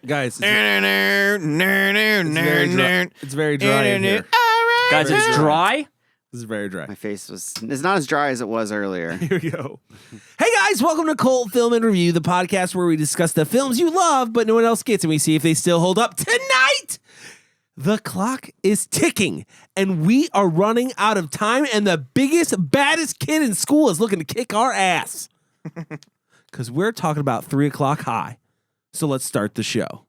Guys, it's very dry in here. Guys, it's dry. This is very dry. My face it's not as dry as it was earlier. Here we go. Hey guys, welcome to Cult Film and Review, the podcast where we discuss the films you love, but no one else gets, and we see if they still hold up tonight. The clock is ticking, and we are running out of time, and the biggest, baddest kid in school is looking to kick our ass. Because we're talking about 3 O'Clock High. So let's start the show.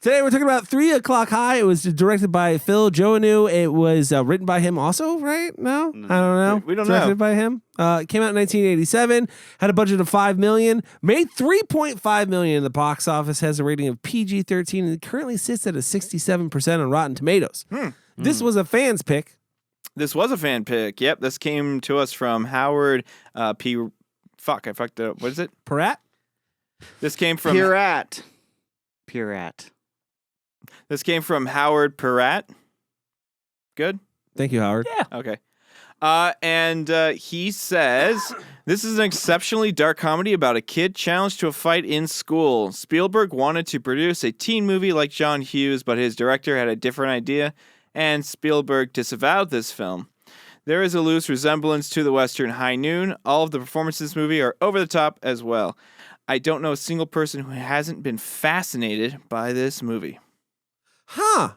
Today we're talking about 3 O'Clock High. It was directed by Phil Joannou. It was written by him also, right? No? I don't know. We don't know. Directed by him. Came out in 1987. Had a budget of $5 million. Made $3.5 million in the box office. Has a rating of PG-13 and currently sits at a 67% on Rotten Tomatoes. This was a fan's pick. This was a fan pick. Yep, this came to us from Howard P. Fuck, I fucked it up. What is it? Peratt? This came from Puratt. This came from Howard Peratt. Good? Thank you, Howard. Yeah. Okay. And he says, this is an exceptionally dark comedy about a kid challenged to a fight in school. Spielberg wanted to produce a teen movie like John Hughes, but his director had a different idea, and Spielberg disavowed this film. There is a loose resemblance to the Western High Noon. All of the performances in this movie are over the top as well. I don't know a single person who hasn't been fascinated by this movie. Huh.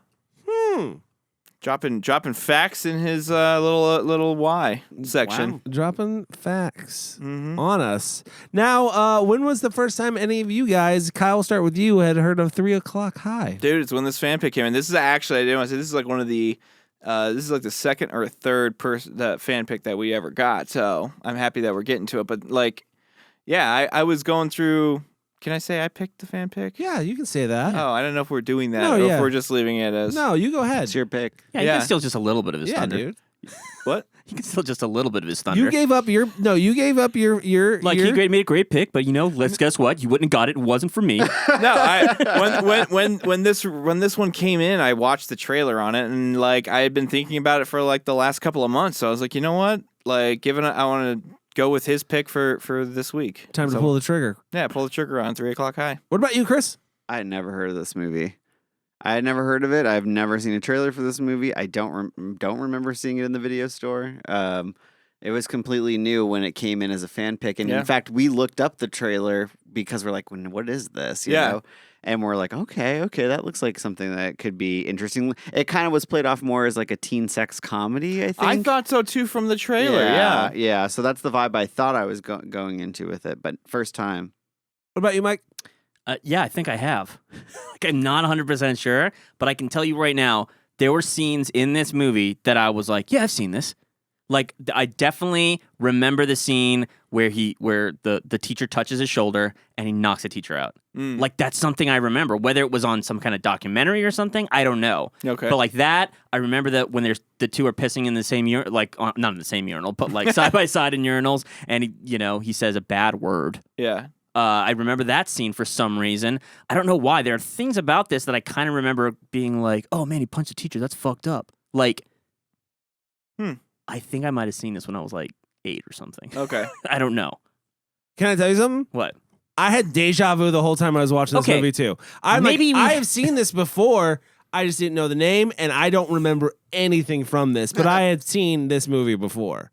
Dropping facts in his little Y section. Wow. Dropping facts on us. Now, when was the first time any of you guys, Kyle, we'll start with you, had heard of 3 O'Clock High? Dude, it's when this fan pick came in. This is actually, I didn't want to say, this is like one of the, this is like the second or third fan pick that we ever got. So I'm happy that we're getting to it. But like, yeah, I was going through. Can I say I picked the fan pick? Yeah, you can say that. Oh, I don't know if we're doing that No, or yeah. if we're just leaving it as. No, you go ahead. It's your pick. Yeah, you Yeah. can steal just a little bit of his Yeah, thunder. dude. What? You can steal just a little bit of his thunder. You gave up your like he made a great pick, but let's guess what? You wouldn't have got it. It wasn't for me. No, when this one came in, I watched the trailer on it, and like I had been thinking about it for like the last couple of months. So I was like, you know what? Like, I want to go with his pick for this week. Time to pull the trigger. Yeah, pull the trigger on 3 O'Clock High. What about you, Chris? I had never heard of this movie. I had never heard of it. I've never seen a trailer for this movie. I don't remember seeing it in the video store. It was completely new when it came in as a fan pick. And in fact, we looked up the trailer because we're like, what is this? You know? And we're like, okay, that looks like something that could be interesting. It kind of was played off more as like a teen sex comedy, I think. I thought so too from the trailer. Yeah. So that's the vibe I thought I was going into with it. But first time. What about you, Mike? Yeah, I think I have. Like, I'm not 100% sure, but I can tell you right now, there were scenes in this movie that I was like, yeah, I've seen this. Like, I definitely remember the scene where the teacher touches his shoulder and he knocks the teacher out. Like, that's something I remember. Whether it was on some kind of documentary or something, I don't know. Okay. But like that, I remember that when the two are pissing in the same urinal, like not in the same urinal, but like side by side in urinals, and he says a bad word. Yeah. I remember that scene for some reason. I don't know why. There are things about this that I kind of remember being like, oh man, he punched a teacher. That's fucked up. Like, I think I might have seen this when I was like 8 or something. Okay. I don't know. Can I tell you something? What? I had deja vu the whole time I was watching this movie too. I have seen this before. I just didn't know the name, and I don't remember anything from this. But I had seen this movie before,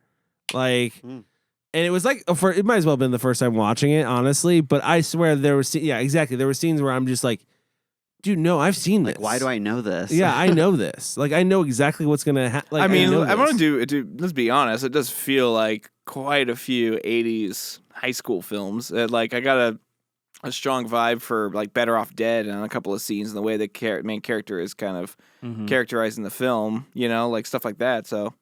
like, and it was like it might as well have been the first time watching it, honestly. But I swear there were exactly. There were scenes where I'm just like, dude, no, I've seen this. Like, why do I know this? Yeah, I know this. Like, I know exactly what's gonna happen. Like, I mean, I want to do. Let's be honest. It does feel like quite a few '80s high school films. Like, I got a strong vibe for like Better Off Dead and a couple of scenes and the way the main character is kind of characterized in the film. You know, like stuff like that. So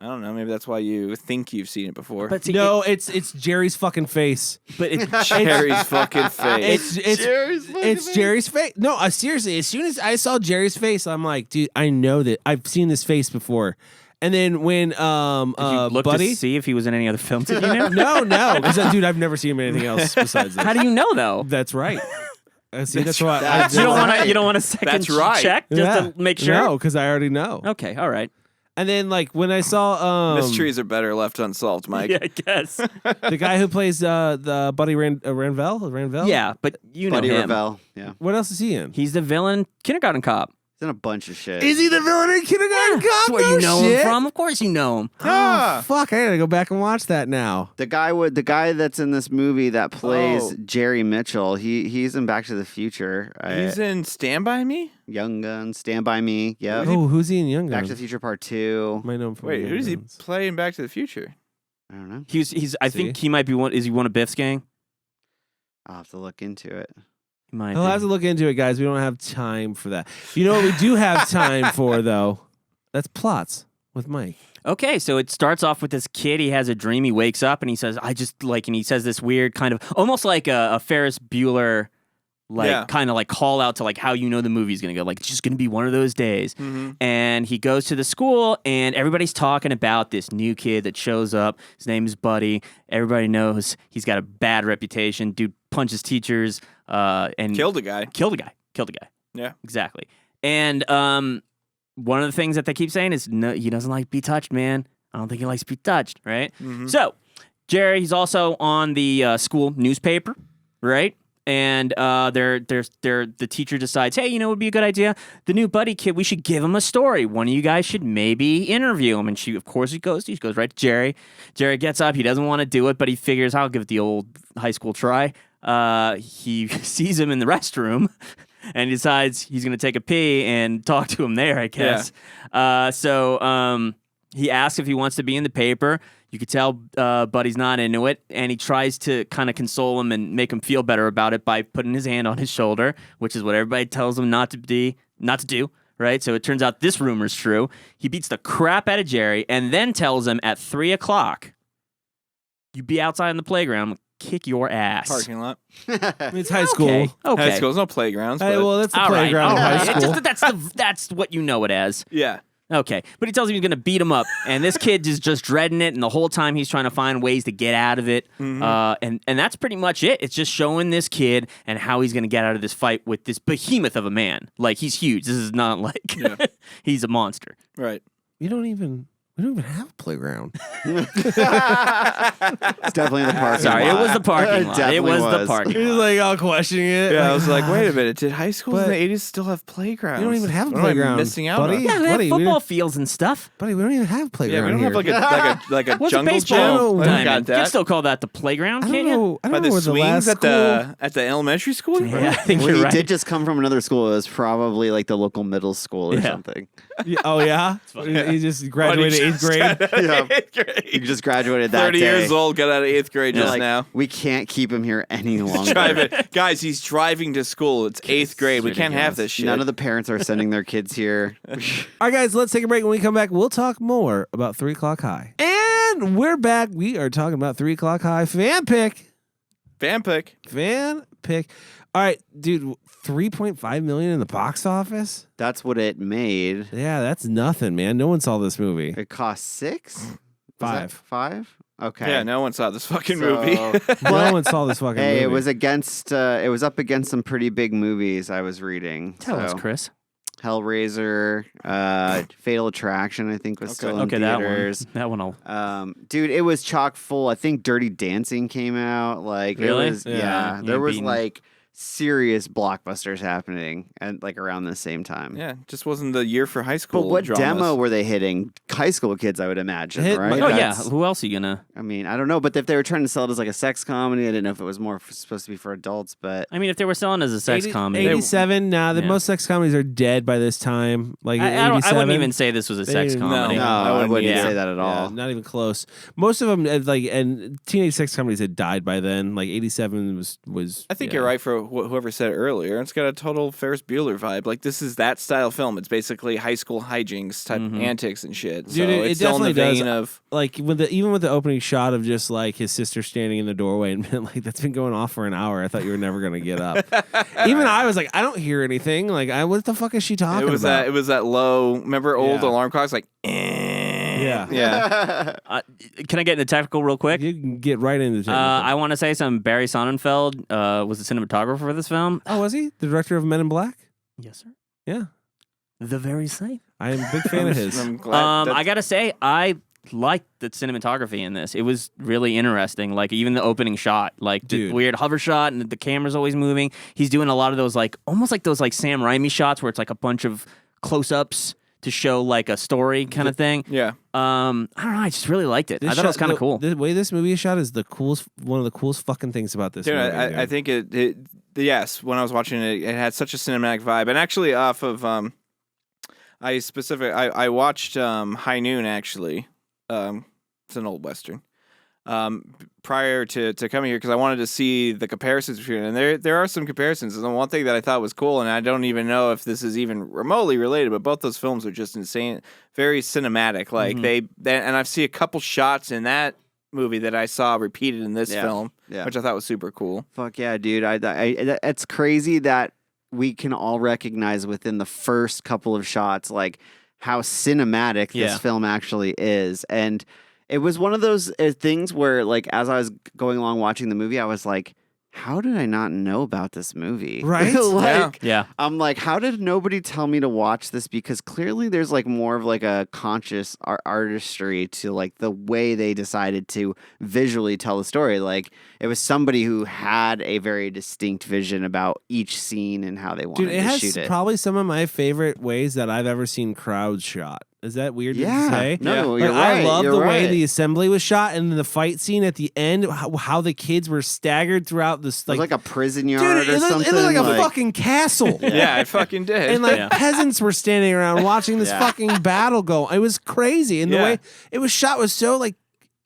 I don't know. Maybe that's why you think you've seen it before. But see, no, it's Jerry's fucking face. but it's Jerry's fucking face. It's Jerry's face. No, seriously. As soon as I saw Jerry's face, I'm like, dude, I know that I've seen this face before. And then when Did you look Buddy, to see if he was in any other films that you knew? no, because dude, I've never seen him in anything else besides this. How do you know though? That's right. See, that's why You don't want a second That's right. check just to make sure. No, because I already know. Okay, all right. And then like when I saw Mysteries are better left unsolved, Mike. Yeah, I guess. the guy who plays the Buddy Ranvel. Yeah, but you know Buddy him. Revell. Yeah. What else is he in? He's the villain, Kindergarten Cop. He's in a bunch of shit. Is he the villain in Kindergarten Cop? That's where No you know shit. him from. Of course you know him. Oh, fuck! I gotta go back and watch that now. The guy that's in this movie that plays Jerry Mitchell, he's in Back to the Future. He's in Stand By Me? Young Guns, Stand By Me. Yeah. Oh, who's he in Young Back Guns? to the Future Part 2. Might know him from Wait, Young who does he Guns. play in Back to the Future? I don't know. He's. I think See? he might be one. Is he one of Biff's gang? I'll have to look into it. He might. I'll be. have to look into it, guys. We don't have time for that. You know what we do have time for, though? That's plots with Mike. Okay, so it starts off with this kid. He has a dream. He wakes up and he says, and he says this weird kind of, almost like a Ferris Bueller, kind of like call out to like how you know the movie's going to go. Like, it's just going to be one of those days. Mm-hmm. And he goes to the school and everybody's talking about this new kid that shows up. His name is Buddy. Everybody knows he's got a bad reputation. Dude punches teachers and Killed a guy. Killed a guy. Yeah. Exactly. And one of the things that they keep saying is no, he doesn't like to be touched, man. I don't think he likes to be touched, right? Mhm. So Jerry, he's also on the school newspaper, right? And the teacher decides, hey, you know, it would be a good idea. The new Buddy kid, we should give him a story. One of you guys should maybe interview him. And she goes right to Jerry. Jerry gets up. He doesn't want to do it, but he figures, I'll give it the old high school try. He sees him in the restroom. And decides he's going to take a pee and talk to him there, I guess. So he asks if he wants to be in the paper. You could tell Buddy's not into it. And he tries to kind of console him and make him feel better about it by putting his hand on his shoulder, which is what everybody tells him not to do, right? So it turns out this rumor's true. He beats the crap out of Jerry and then tells him at 3 o'clock, you be outside in the playground, kick your ass. Parking lot. It's high school. Okay. High school. There's no playgrounds. Hey, But well, that's the All right, playground all in high right. school. It's just that's what you know it as. yeah. Okay, but he tells him he's going to beat him up, and this kid is just dreading it, and the whole time he's trying to find ways to get out of it, and that's pretty much it. It's just showing this kid and how he's going to get out of this fight with this behemoth of a man. Like, he's huge. This is not like he's a monster. Right. We don't even have a playground. It's definitely the parking Sorry, lot. it was the parking lot. It definitely was the parking He was lot. like all questioning it. Yeah, I was like, wait a minute. Did high schools in But- the 80s still have playgrounds? You don't even have a What am I playground, missing out buddy. on? Yeah, they have Buddy, we football don't- fields and stuff. Buddy, we don't even have a playground Yeah, we don't here. have like a What's a jungle baseball gym. I diamond? I got You can that. still call that the playground, I can't don't you? know. I By don't the know where the swings last at the elementary school. Yeah, I think Well, you're he right. did just come from another school. It was probably like the local middle school or Yeah. something. Oh yeah, he just graduated eighth grade. Yeah. Eighth grade. He just graduated that 30 day. years old, got out of 8th grade They're just like, now. we can't keep him here any longer. Driving. Guys, he's driving to school. It's 8th grade. We can't have this shit. None of the parents are sending their kids here. All right, guys, let's take a break. When we come back, we'll talk more about 3 O'Clock High. And we're back. We are talking about 3 O'Clock High fan pick. Fan pick. Fan pick. All right, dude, 3.5 million in the box office? That's what it made. Yeah, that's nothing, man. No one saw this movie. It cost 6? Was that 5. 5? Okay. Yeah, no one saw this fucking So- movie. No one saw this fucking Hey, movie. it was up against some pretty big movies I was reading. Tell us, So, Chris. Hellraiser, Fatal Attraction, I think was still in Okay, that one. theaters. That one. I'll. Dude, it was chock full. I think Dirty Dancing came out. Like Really? it was, Yeah, yeah. you There was beaten. like serious blockbusters happening and like around the same time. Yeah, just wasn't the year for high school. But what dramas. demo were they hitting? High school kids, I would imagine, Hit- right? Oh yeah. That's- Who else are you gonna? I mean, I don't know, but if they were trying to sell it as like a sex comedy, I didn't know if it was more supposed to be for adults. But I mean, if they were selling as a sex 80 comedy, 87. Nah, the Yeah. most sex comedies are dead by this time. Like I 87. wouldn't even say this was a sex They- comedy. no, I wouldn't yeah. say that at Yeah, all. not even close. Most of them, like, and teenage sex comedies had died by then. Like 87 was. I think yeah. you're right for whoever said it earlier. It's got a total Ferris Bueller vibe. Like this is that style film. It's basically high school hijinks type antics and shit. Dude, so it it's still in the definitely vein does. of Like even with the opening shot of just like his sister standing in the doorway and being like, that's been going off for an hour. I thought you were never gonna get up. Even I was like, I don't hear anything. Like, what the fuck is she talking about? it was that low. Remember old Yeah. alarm clocks like. Yeah. Yeah. Can I get into technical real quick? You can get right into the technical. I want to say some. Barry Sonnenfeld was the cinematographer for this film. Oh, was he the director of Men in Black? Yes, sir. Yeah. The very same. I am a big fan of his. I'm glad. I gotta say, I liked the cinematography in this. It was really interesting. Like even the opening shot, like the Dude. weird hover shot, and the camera's always moving. He's doing a lot of those, like almost like those like Sam Raimi shots where it's like a bunch of close-ups to show like a story kind of thing. Yeah. I don't know. I just really liked it. This I thought it was shot- kind of cool. The way this movie is shot is the coolest, one of the coolest fucking things about this Dude, movie. I think yes, when I was watching it, it had such a cinematic vibe. And actually off of, I watched High Noon, actually. It's an old Western. Prior to coming here, because I wanted to see the comparisons between it. And there are some comparisons. And the one thing that I thought was cool, and I don't even know if this is even remotely related, but both those films are just insane, very cinematic. Like and I've seen a couple shots in that movie that I saw repeated in this film, which I thought was super cool. Fuck yeah, dude. It's crazy that we can all recognize within the first couple of shots, like, how cinematic this film actually is. And it was one of those things where, like, as I was going along watching the movie, I was like, how did I not know about this movie? Right? Like, Yeah. I'm like, how did nobody tell me to watch this? Because clearly there's like more of like a conscious artistry to like the way they decided to visually tell the story. Like it was somebody who had a very distinct vision about each scene and how they wanted Dude, it to has shoot it. probably some of my favorite ways that I've ever seen crowds shot. Is that weird to say? No, Like, you're right. I love you're the way right. the assembly was shot and the fight scene at the end, how the kids were staggered throughout this. It was like a prison yard dude, or it something. looked like a fucking castle. Yeah, I fucking did. And like Yeah. peasants were standing around watching this fucking battle go. It was crazy. And the way it was shot was so like,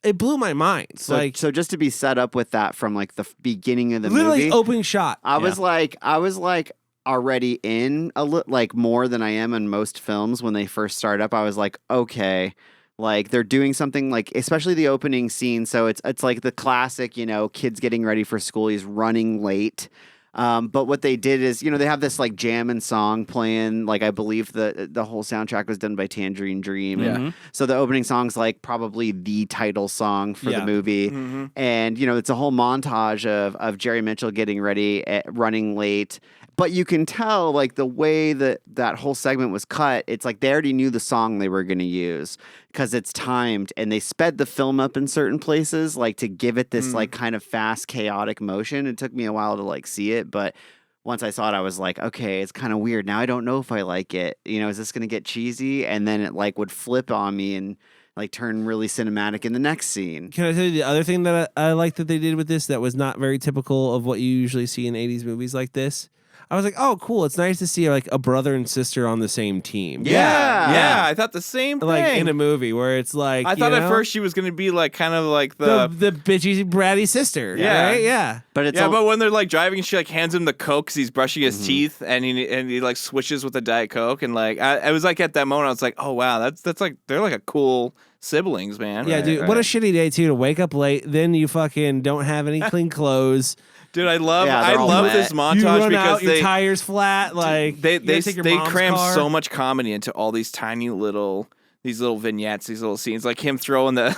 it blew my mind. So just to be set up with that from like the beginning of the literally movie, opening shot. I was like already in like more than I am in most films when they first start up. I was like, okay, like they're doing something like, especially the opening scene. So it's like the classic, kids getting ready for school. He's running late. But what they did is, they have this like jam and song playing. Like I believe the whole soundtrack was done by Tangerine Dream. Yeah. So the opening song's like probably the title song for the movie. Mm-hmm. And, it's a whole montage of Jerry Mitchell getting ready, running late. But you can tell, like, the way that whole segment was cut, it's like they already knew the song they were going to use because it's timed. And they sped the film up in certain places, like, to give it this, like, kind of fast, chaotic motion. It took me a while to, like, see it. But once I saw it, I was like, okay, it's kind of weird. Now I don't know if I like it. Is this going to get cheesy? And then it, like, would flip on me and like turn really cinematic in the next scene. Can I tell you the other thing that I like that they did with this that was not very typical of what you usually see in 80s movies like this? I was like, oh, cool. It's nice to see like a brother and sister on the same team. Yeah, I thought the same thing. Like in a movie where it's like, I thought at first she was going to be like kind of like the bitchy bratty sister. Yeah. Right? Yeah. But it's but when they're like driving, she like hands him the Coke because he's brushing his teeth, and he like switches with the Diet Coke, and like I was like at that moment I was like, oh wow, that's like they're like a cool siblings, man. Yeah, dude. What a shitty day too to wake up late, then you fucking don't have any clean clothes. Dude, I love they're all wet. this montage You run because out, your tires flat. Like they you gotta take your mom's cram car. so much comedy into all these tiny little vignettes, these little scenes, like him throwing the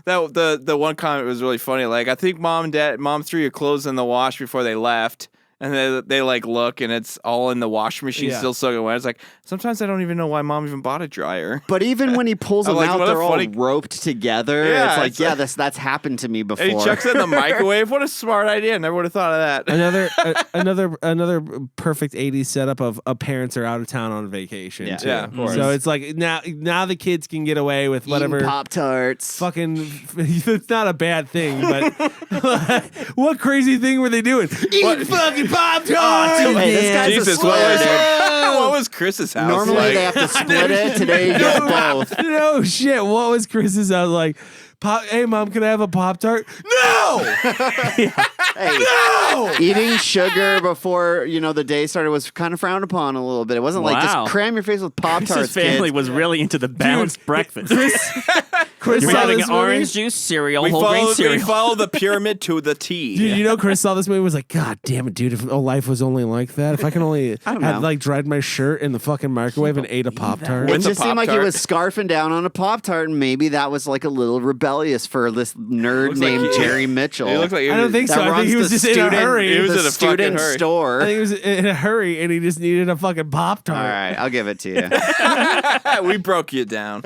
the one comment was really funny. Like, I think mom threw your clothes in the wash before they left. And they like look, and it's all in the washing machine, still soaking wet. It's like, sometimes I don't even know why mom even bought a dryer. But even when he pulls them like, out, what a they're all funny- roped together. Yeah, it's like, that's happened to me before. And he chucks it in the microwave. What a smart idea! Never would have thought of that. another perfect 80s setup of parents are out of town on vacation. Yeah. Too. Yeah, of course. So it's like now the kids can get away with whatever. Pop-Tarts. Fucking, it's not a bad thing, but what crazy thing were they doing? Eating fucking Pop-Tarts! Hey, this guy's a Jesus, splitter, dude. what was Chris's house Normally like? they have to split it. Today you get both. No shit. What was Chris's house like? Hey, Mom, can I have a Pop-Tart? No! Hey, No! eating sugar before the day started was kind of frowned upon a little bit. It wasn't like Wow. just cram your face with Pop-Tarts. Chris's family kids. was really into the balanced breakfast. Chris You're saw having this movie. orange juice, cereal, we whole grain follow cereal. the pyramid to the T. Dude, you know, Chris saw this movie and was like, God damn it, dude, if life was only like that, if I can only don't have know. like dried my shirt in the fucking microwave and ate a Pop-Tart. It With the just seemed like he Pop-Tart. was scarfing down on a Pop-Tart, and maybe that was like a little rebellious for this nerd Looks like named he- Jerry Mitchell. It looks like I don't think that so. I think runs he was the just in a student, hurry. He was the in a fucking student hurry. I store. think he was in a hurry and he just needed a fucking Pop-Tart. All right, I'll give it to you. We broke you down.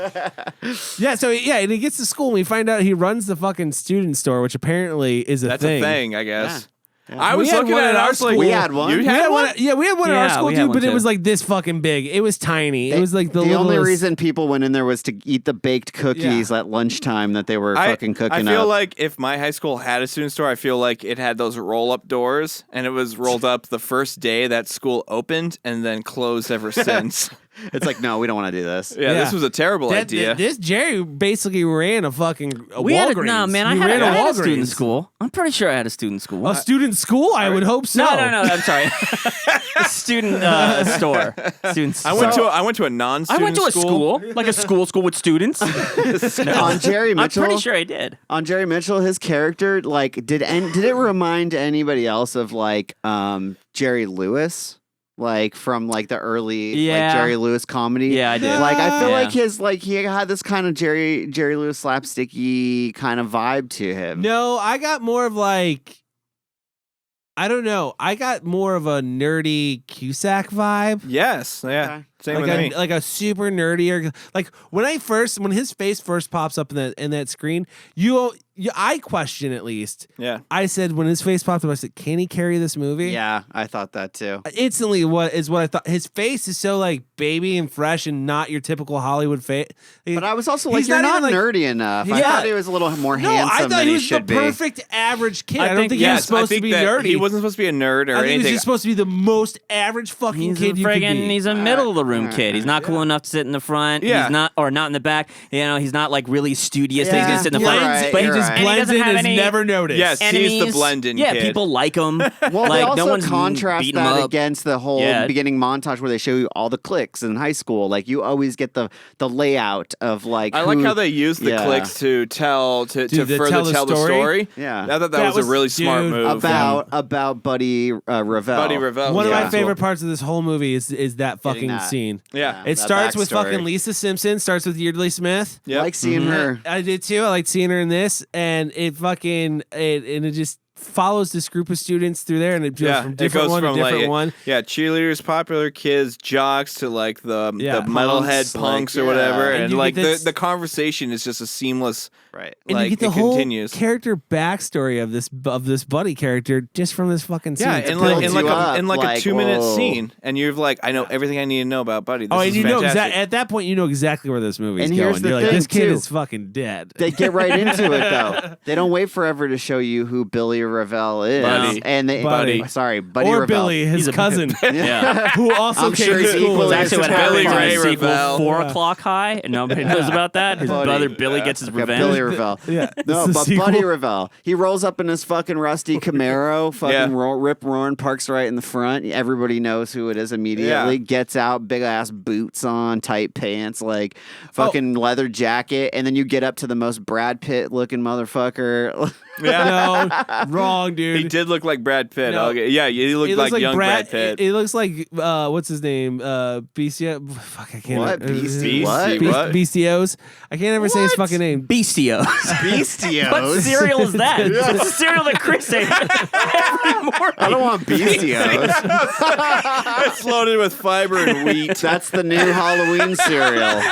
Yeah, so and he gets to school and we find out he runs the fucking student store, which apparently is a That's thing. a thing, I guess. Yeah. I We was had looking one at at it. I our was like, school. We had one. You We had had one? one. Yeah, we had one at our Yeah, school we had too, one but it too. was like this fucking big. It was tiny. It was like the only littlest- reason people went in there was to eat the baked cookies at lunchtime that they were fucking cooking I feel up. like if my high school had a student store, I feel like it had those roll-up doors, and it was rolled up the first day that school opened, and then closed ever since. It's like, no, we don't want to do this. Yeah, Yeah. this was a terrible idea. This Jerry basically ran a fucking We had Walgreens. no, man. I He had, ran I had a Walgreens. student school. I'm pretty sure I had a student school. A student school? I would hope so. No. I'm sorry. A student store. Student. I went to a non-student I went to a school, like a school with students. On Jerry I'm Mitchell, pretty sure I did. on Jerry Mitchell, his character, like, did it remind anybody else of like Jerry Lewis? Like from like the early Yeah. like Jerry Lewis comedy. Yeah, I did. Like I feel Yeah. like he had this kind of Jerry Lewis slapsticky kind of vibe to him. No, I got more of like, I don't know. I got more of a nerdy Cusack vibe. Yes, yeah, Okay. same with me. Like a super nerdy, or like when his face first pops up in that screen, I question at least. Yeah, I said when his face popped up, I said, "Can he carry this movie?" Yeah, I thought that too. Instantly, what I thought. His face is so like baby and fresh, and not your typical Hollywood face. But I was also like, He's you're not not even, like- nerdy enough. I Yeah. thought he was a little more No, handsome I thought than he he was the should be. perfect average kid. I don't think he yes, was supposed to be that nerdy. He wasn't supposed to be a nerd or I think he was anything. just supposed to be the most average fucking He's kid a you could be. friggin' he's a middle of the room kid. He's not cool enough to sit in the front. Yeah. He's not in the back. You know, he's not like really studious. That he's Yeah, gonna sit in the you're front. right, But you're he just right. and he blends doesn't in have and is any never noticed. Yes, he's the enemies. blend-in Yeah, kid. people like him. Well, like they also no one's contrast beating him that up. against the whole Yeah. beginning montage where they show you all the cliques in high school. Like you always get the layout of like. I like how they use the yeah. clicks to tell to further tell the tell the story. Yeah. I thought that was a really smart dude, move. about Buddy Revell. Buddy Revell. One of Yeah. my favorite parts of this whole movie is that fucking that. scene. Yeah. It that starts with backstory. fucking Lisa Simpson. Starts with Yeardley Smith. Yep. Like seeing her. I did too. I liked seeing her in this, and it just follows this group of students through there, and it goes from it different goes one from to different like one. yeah, cheerleaders, popular kids, jocks to like the Punks, metalhead punks like, or whatever, And and you like get this- the conversation is just a seamless. Right. And like, you get the it whole continues. character backstory of this buddy character just from this fucking scene. Yeah, It's and built like in builds like you a up, in like a like, 2-minute whoa. scene, and you're like, I know everything I need to know about Buddy. This and is you know fantastic. at that point you know exactly where this movie is And going. here's the You're like, thing, this kid too. is fucking dead. They get right into it though. They don't wait forever to show you who Billy Revell is. Buddy. And they Buddy. Sorry, Buddy or Revell. Billy, his He's a- cousin, Yeah. who also I'm came sure to he's school. equally with That's us. actually what Billy happened Ray in the sequel, Revell. 4 o'clock high, and nobody knows about that. His Buddy. brother Billy gets his Yeah, revenge. Billy Revell. Yeah, No, it's the but sequel. Buddy Revell. He rolls up in his fucking rusty Camaro, fucking Yeah. rip roaring, parks right in the front. Everybody knows who it is immediately. Yeah. Gets out, big ass boots on, tight pants, like fucking leather jacket, and then you get up to the most Brad Pitt looking motherfucker. Yeah. No, wrong, dude. He did look like Brad Pitt. No. Yeah, he looked It like, looks young Brad Pitt. It looks like what's his name? BCO. Fuck, I can't. What? Beastie? What? What? BCOs. I can't ever say his fucking name. Bestios. Bestios. What cereal is that? It's the cereal that Chris ate every morning. I don't want Bestios. It's loaded with fiber and wheat. That's the new Halloween cereal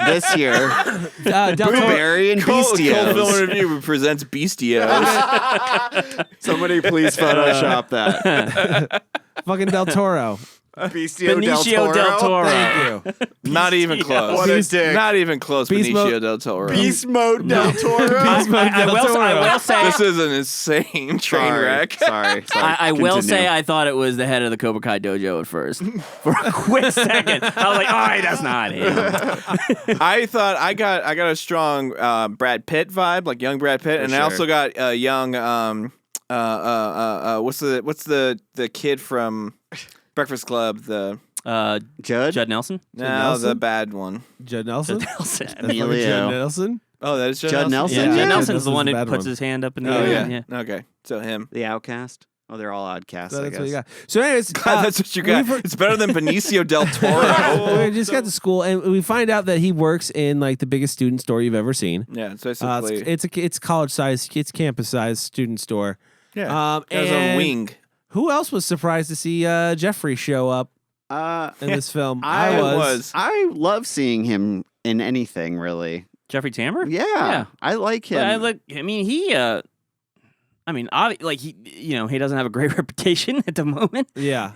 this year. Del Toro. Blueberry and Cold Film Bestios. Review presents Bestios. Somebody please Photoshop that. Fucking Del Toro. Bestio Benicio del Toro. Thank you. Not even close. What a dick. Not even close. Beast Benicio mode- del Toro. Beast mode Del Toro. I will say. This is an insane train wreck. Sorry. I will Continue. say I thought it was the head of the Cobra Kai dojo at first. For a quick second, I was like, "Oh, that's not him." I thought I got a strong Brad Pitt vibe, like young Brad Pitt, and I sure. also got a young what's the kid from Breakfast Club? The Judge? Judd Nelson. no, Nelson? the bad one. Judd Nelson. Nelson. That's fucking Emilio. Judd Nelson. Oh, that is Judd Judd Nelson? Yeah, Yeah, Judd Judd Nelson's the Nelson's one the who bad puts one. his hand up in the Oh air. yeah. Okay, so him. The Outcast? Oh, they're all outcasts, I That's guess. what you got. So, anyways, That's what you got. It's better than Benicio del Toro. we just got to school, and we find out that he works in like the biggest student store you've ever seen. Yeah, it's basically. It's college size, it's campus size student store. Yeah, got his own and wing. who else was surprised to see Jeffrey show up in this film? I was. I love seeing him in anything, really. Jeffrey Tambor? Yeah, I like him. I mean, he he doesn't have a great reputation at the moment. Yeah.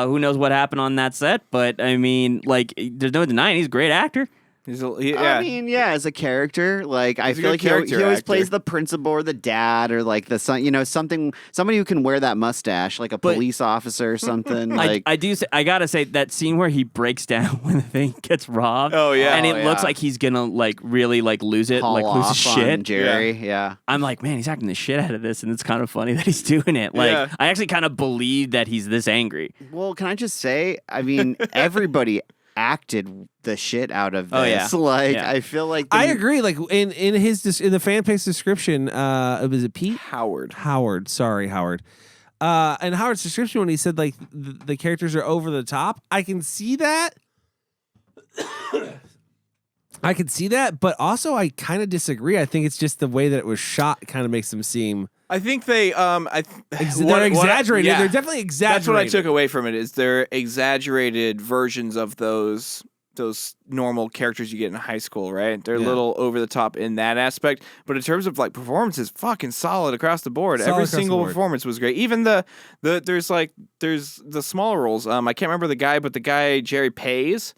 Who knows what happened on that set? But I mean, like, there's no denying he's a great actor. I mean, as a character, like I He's a feel good like character he always actor. plays the principal or the dad or like the son. Somebody who can wear that mustache, like a police officer or something. Like I gotta say that scene where he breaks down when the thing gets robbed. Oh, yeah. and it Oh, looks yeah. like he's gonna like really like lose it, haul like lose his off on shit. Jerry. Yeah. I'm like, man, he's acting the shit out of this, and it's kind of funny that he's doing it. Like, Yeah. I actually kind of believe that he's this angry. Well, can I just say? I mean, everybody acted the shit out of this. Oh, yeah. Like Yeah. I feel like I agree. Like in the fan page description, was it Pete? Howard. Sorry, Howard. And Howard's description when he said like the characters are over the top, I can see that. I can see that, but also I kind of disagree. I think it's just the way that it was shot kind of makes them seem I think they they're exaggerated. yeah. They're definitely exaggerated. That's what I took away from it. Is they're exaggerated versions of those normal characters you get in high school, right? They're a little over the top in that aspect, but in terms of like performances, fucking solid across the board. Solid Every across the single board. performance was great. Even there's the smaller roles. I can't remember the guy, but the guy Jerry Pays.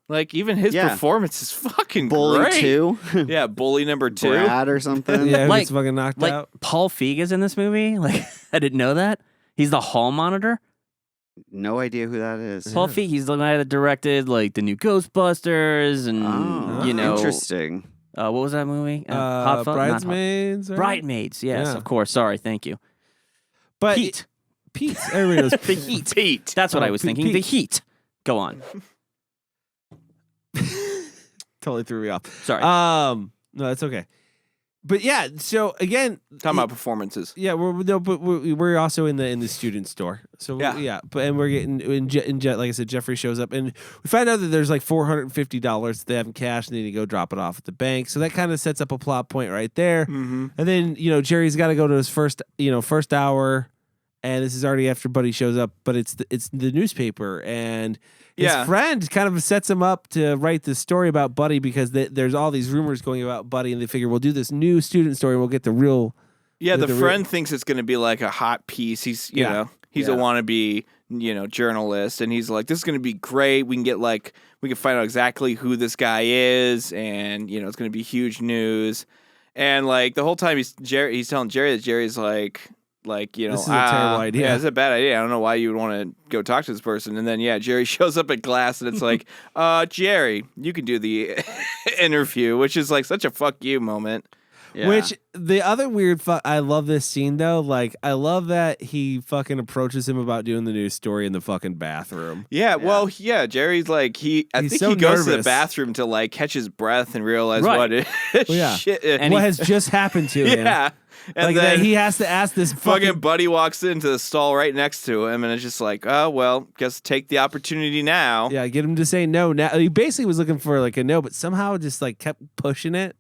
Like, even his performance is fucking Bully great. 2. Yeah, Bully number 2. Brad or something. Yeah, who Like- gets fucking knocked Like, out. Paul Feig is in this movie. Like, I didn't know that. He's the hall monitor. No idea who that is. Paul Feig, he's the guy that directed like the new Ghostbusters and Interesting. what was that movie? Hot Fuzz? Not Hot- Bridesmaids. right? Bridesmaids. Yes, Yeah. of course. Sorry, thank you. But Heat. Pete. Everybody knows The Heat. Pete. That's what Oh, I was Pete. thinking. The Heat. Go on. Totally threw me off. Sorry. No, that's okay. But yeah, so again, Talking about performances. yeah, we're also in the student store. So Yeah. but we're getting like I said, Jeffrey shows up and we find out that there's like $450 they have in cash and they need to go drop it off at the bank. So that kind of sets up a plot point right there. Mm-hmm. And then Jerry's got to go to his first hour, and this is already after Buddy shows up. But it's the newspaper and. His friend kind of sets him up to write this story about Buddy because there's all these rumors going about Buddy, and they figure we'll do this new student story and we'll get the real. Yeah, the the friend thinks it's going to be like a hot piece. He's a wannabe, journalist, and he's like, "This is going to be great. We can find out exactly who this guy is, and it's going to be huge news." And like the whole time he's telling Jerry that Jerry's like. This is a terrible idea. Yeah, it's a bad idea. I don't know why you would want to go talk to this person. And then, Jerry shows up at class and it's like, Jerry, you can do the interview, which is like such a fuck you moment. Yeah. Which the other weird I love this scene though. Like I love that he fucking approaches him about doing the news story in the fucking bathroom. Yeah, well, Jerry's like I think so he goes to the nervous. bathroom to like catch his breath and realize Right. what it Yeah. shit. And what he- has just happened to him? Yeah. And Like then that he has to ask this fucking Buddy walks into the stall right next to him and it's just like, oh well, guess take the opportunity now. Yeah, get him to say no. Now he basically was looking for like a no, but somehow just like kept pushing it.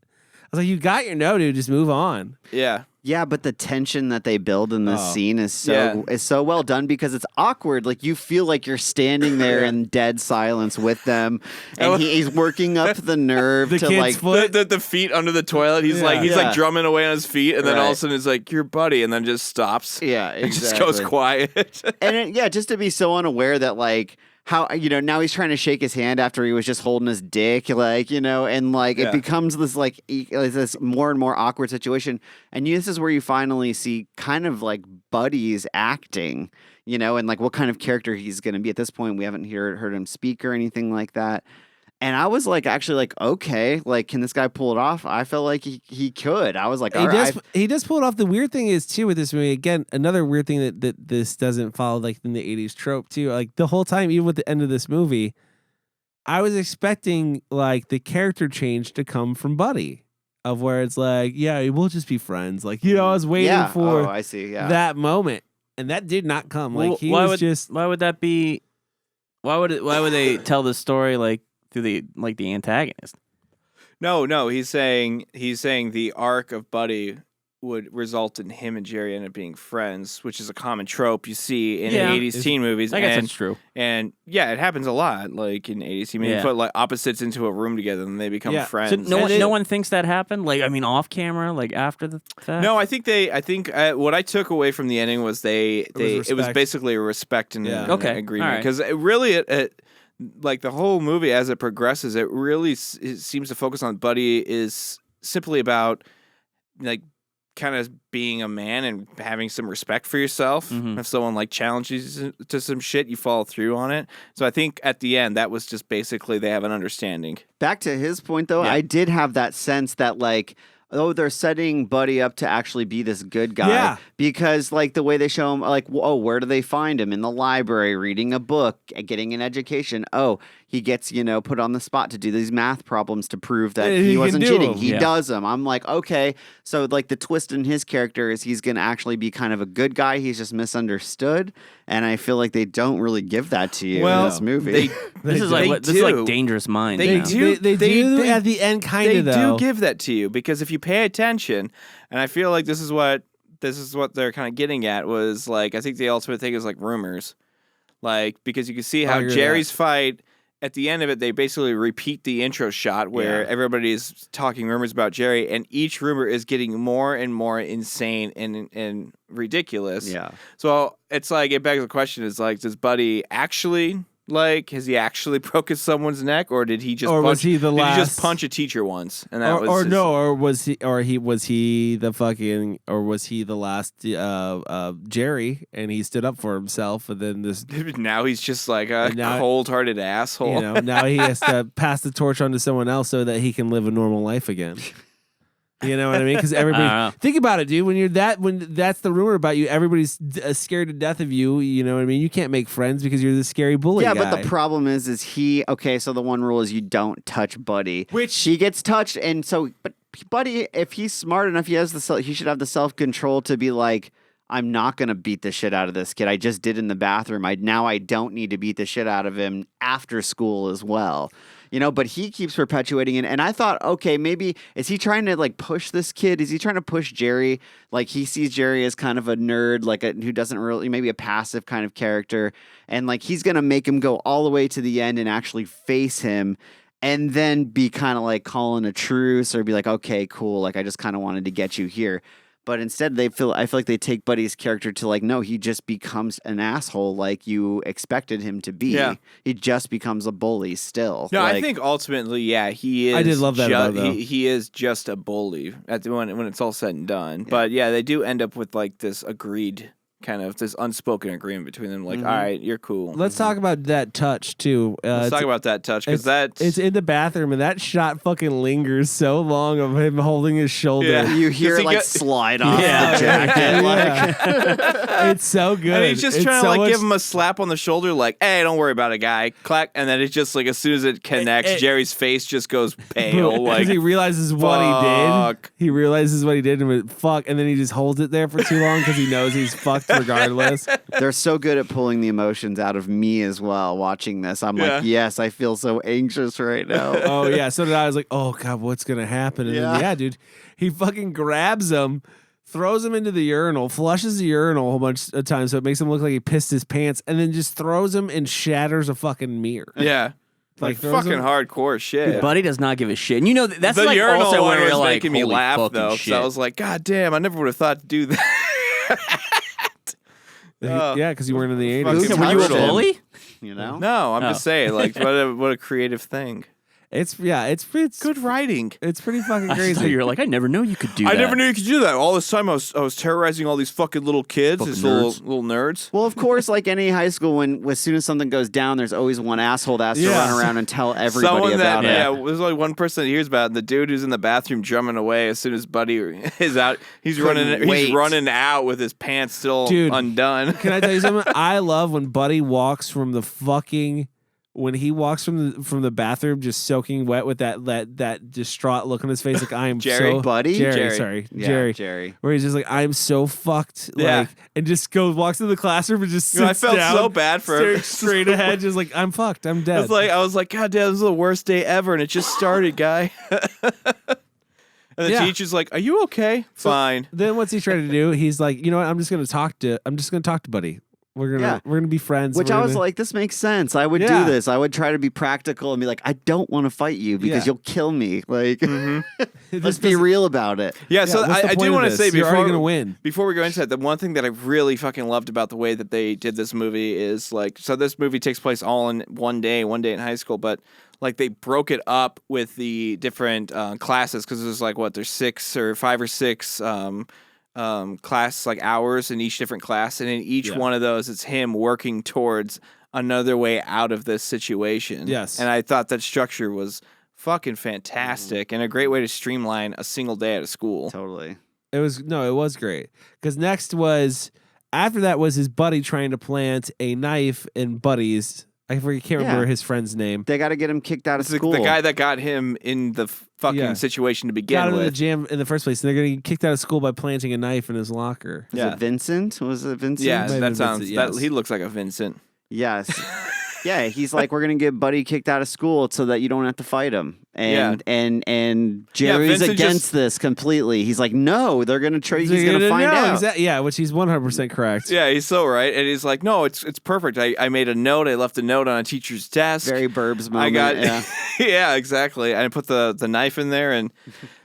I was like, you got your no, dude. Just move on. Yeah. Yeah, but the tension that they build in this Oh. scene is so well done because it's awkward. Like you feel like you're standing there in dead silence with them, and he's working up the nerve The to kid's like. foot. The feet under the toilet. He's Yeah. like Yeah. drumming away on his feet, and then all of Right. a sudden it's like your buddy, and then just stops. Yeah, It exactly. just goes quiet. And just to be so unaware that like how now he's trying to shake his hand after he was just holding his dick, like and like Yeah. it becomes this like this more and more awkward situation. And this is where you finally see kind of like Buddy's acting, and like what kind of character he's going to be. At this point, we haven't heard him speak or anything like that. And I was like, actually, like, okay, like, can this guy pull it off? I felt like he could. I was like, all right. He does pull it off. The weird thing is too with this movie, again, another weird thing that this doesn't follow like in the 80s trope too. Like the whole time, even with the end of this movie, I was expecting like the character change to come from Buddy, of where it's like, yeah, we'll just be friends. Like, I was waiting for I see. Yeah. that moment, and that did not come. Like Well, he was just Why would that be? Why would they tell the story like through the antagonist? No, he's saying the arc of Buddy would result in him and Jerry end up being friends, which is a common trope you see in Yeah. 80s teen movies. I guess and, that's true. And yeah, it happens a lot. Like in 80s teen movies, Yeah. you put like opposites into a room together and they become Yeah. So friends. So no one thinks that happened. Like I mean, off camera, like after the fact. No, I think what I took away from the ending was it was respect. basically a respect and Yeah. an Okay. agreement. All right. Because it really, like the whole movie as it progresses, it really it seems to focus on Buddy is simply about like kind of being a man and having some respect for yourself. Mhm. If someone like challenges you to some shit, you follow through on it. So I think at the end, that was just basically they have an understanding. Back to his point, though, Yeah. I did have that sense that, like, oh, they're setting Buddy up to actually be this good guy. Yeah. Because, like, the way they show him, like, oh, where do they find him? In the library, reading a book, getting an education. Oh, he gets, put on the spot to do these math problems to prove that Yeah, he he wasn't can do cheating. them. He Yeah. does them. I'm like, okay. So, like, the twist in his character is he's going to actually be kind of a good guy. He's just misunderstood. And I feel like they don't really give that to you in this movie. This is They like this is like do. Dangerous Mind. They now. do. They do at the end, kind They of though. do give that to you because if you pay attention, and I feel like this is what they're kind of getting at was like I think the ultimate thing is like rumors, like because you can see I how agree with Jerry's fight at the end of it they basically repeat the intro shot where Yeah. everybody's talking rumors about Jerry and each rumor is getting more and more insane and ridiculous. Yeah. So it's like it begs the question: is like does Buddy actually? Like, has he actually broken someone's neck, or did he just? Or punch, was he the did he just last- punch a teacher once, and that was or his- no, or was he the fucking, or was he the last Jerry, and he stood up for himself, and then this, Now he's just like a And now- cold-hearted asshole. now he has to pass the torch on to someone else so that he can live a normal life again. You know what I mean? Because I don't know. everybody, think about it, dude. When that's the rumor about you, everybody's scared to death of you. You know what I mean? You can't make friends because you're the scary bully Yeah, guy. but the problem is he okay? So the one rule is you don't touch Buddy, Which- he gets touched, and so but Buddy, if he's smart enough, he should have the self control to be like, I'm not gonna beat the shit out of this kid. I just did in the bathroom. I don't need to beat the shit out of him after school as well. But he keeps perpetuating it. And I thought, okay, maybe is he trying to like push this kid? Is he trying to push Jerry? Like he sees Jerry as kind of a nerd, like who doesn't really, maybe a passive kind of character. And like he's going to make him go all the way to the end and actually face him and then be kind of like calling a truce or be like, okay, cool. Like I just kind of wanted to get you here. But instead, I feel like they take Buddy's character to like, no, he just becomes an asshole like you expected him to be. Yeah. He just becomes a bully still. No, I Like, think ultimately, yeah, he is. I did love that about him, though. he is just a bully when it's all said and done. But yeah, they do end up with like this agreed kind of this unspoken agreement between them. Like, all right, you're cool. Let's talk about that touch too. Let's talk about that touch because that's it's in the bathroom, and that shot fucking lingers so long of him holding his shoulder. Yeah. you hear Does it he like get- slide off Yeah. the jacket. Yeah. It's so good. And he's just It's trying to so like much- give him a slap on the shoulder, like, "Hey, don't worry about it, guy." Clack, and then it's just like as soon as it connects, Jerry's face just goes pale. Like because he realizes what he did. fuck. He realizes what he did and went, fuck, and then he just holds it there for too long because he knows he's fucked regardless. They're so good at pulling the emotions out of me as well watching this. I'm Yeah. like, yes, I feel so anxious right now. Oh yeah, so did I. I was like, oh god, what's gonna happen? And then, Yeah. yeah, dude, he fucking grabs him, throws him into the urinal, flushes the urinal a whole bunch of times, so it makes him look like he pissed his pants, and then just throws him and shatters a fucking mirror. Yeah. Like throws fucking him- hardcore shit. Buddy does not give a shit. And you know that's the like urinal also one when was we're like, making me holy laugh fucking though, because shit. I was like, God damn, I never would have thought to do that. Yeah, because you weren't in the Fucking 80s. Who Were you a touched him? bully? You know? No, I'm Oh. just saying, like, what a creative thing. It's Good writing. It's pretty fucking I thought crazy. you were like, I never knew you could do I that. never knew you could do that. All this time I was terrorizing all these fucking little kids, Fucking these nerds. little nerds. Well, of course, like any high school, when as soon as something goes down, there's always one asshole that has to Yeah. run around and tell everybody Someone about that, it. yeah, there's only one person that hears about it. And the dude who's in the bathroom drumming away as soon as Buddy is out. He's Couldn't wait. running out with his pants still Dude. undone. Can I tell you something? I love when Buddy walks from the fucking when he walks from the bathroom just soaking wet with that distraught look on his face, like I am Jerry? so Buddy? Jerry, Jerry. sorry, Yeah, Jerry. Jerry. Where he's just like, I am so fucked, Yeah. like, and just walks into the classroom and just You know, I sits felt down, so bad for him. staring straight ahead, just like I'm fucked, I'm dead. I was like, God damn, this is the worst day ever, and it just started, guy. And the teacher's like, "Are you okay?" Fine. Then what's he trying to do? He's like, you know what? I'm just gonna talk to Buddy. We're gonna be friends. Which I was like, this makes sense. I would do this. I would try to be practical and be like, I don't want to fight you because you'll kill me. Like, let's be real about it. Yeah. So I do want to say you're already gonna win. Before we go into that, the one thing that I really fucking loved about the way that they did this movie is like, so this movie takes place all in one day in high school, but like they broke it up with the different classes because there's like there's 5 or 6 class like hours in each different class, and in each one of those it's him working towards another way out of this situation. Yes. And I thought that structure was fucking fantastic and a great way to streamline a single day at a school. Totally. It was great. Because after that was his buddy trying to plant a knife in Buddy's. I can't remember his friend's name. They got to get him kicked out of school. The guy that got him in the fucking situation to begin got him with. in the jam in the first place. And they're going to get kicked out of school by planting a knife in his locker. Was it Vincent? Was it Vincent? Yeah, Maybe he looks like a Vincent. Yes. Yeah, he's like, we're gonna get Buddy kicked out of school so that you don't have to fight him. And Jerry's against this completely. He's like, no, they're gonna try. He's gonna find out. Which he's 100% correct. Yeah, he's so right. And he's like, no, it's perfect. I made a note. I left a note on a teacher's desk. Very Burbs moment. Yeah, exactly. I put the knife in there, and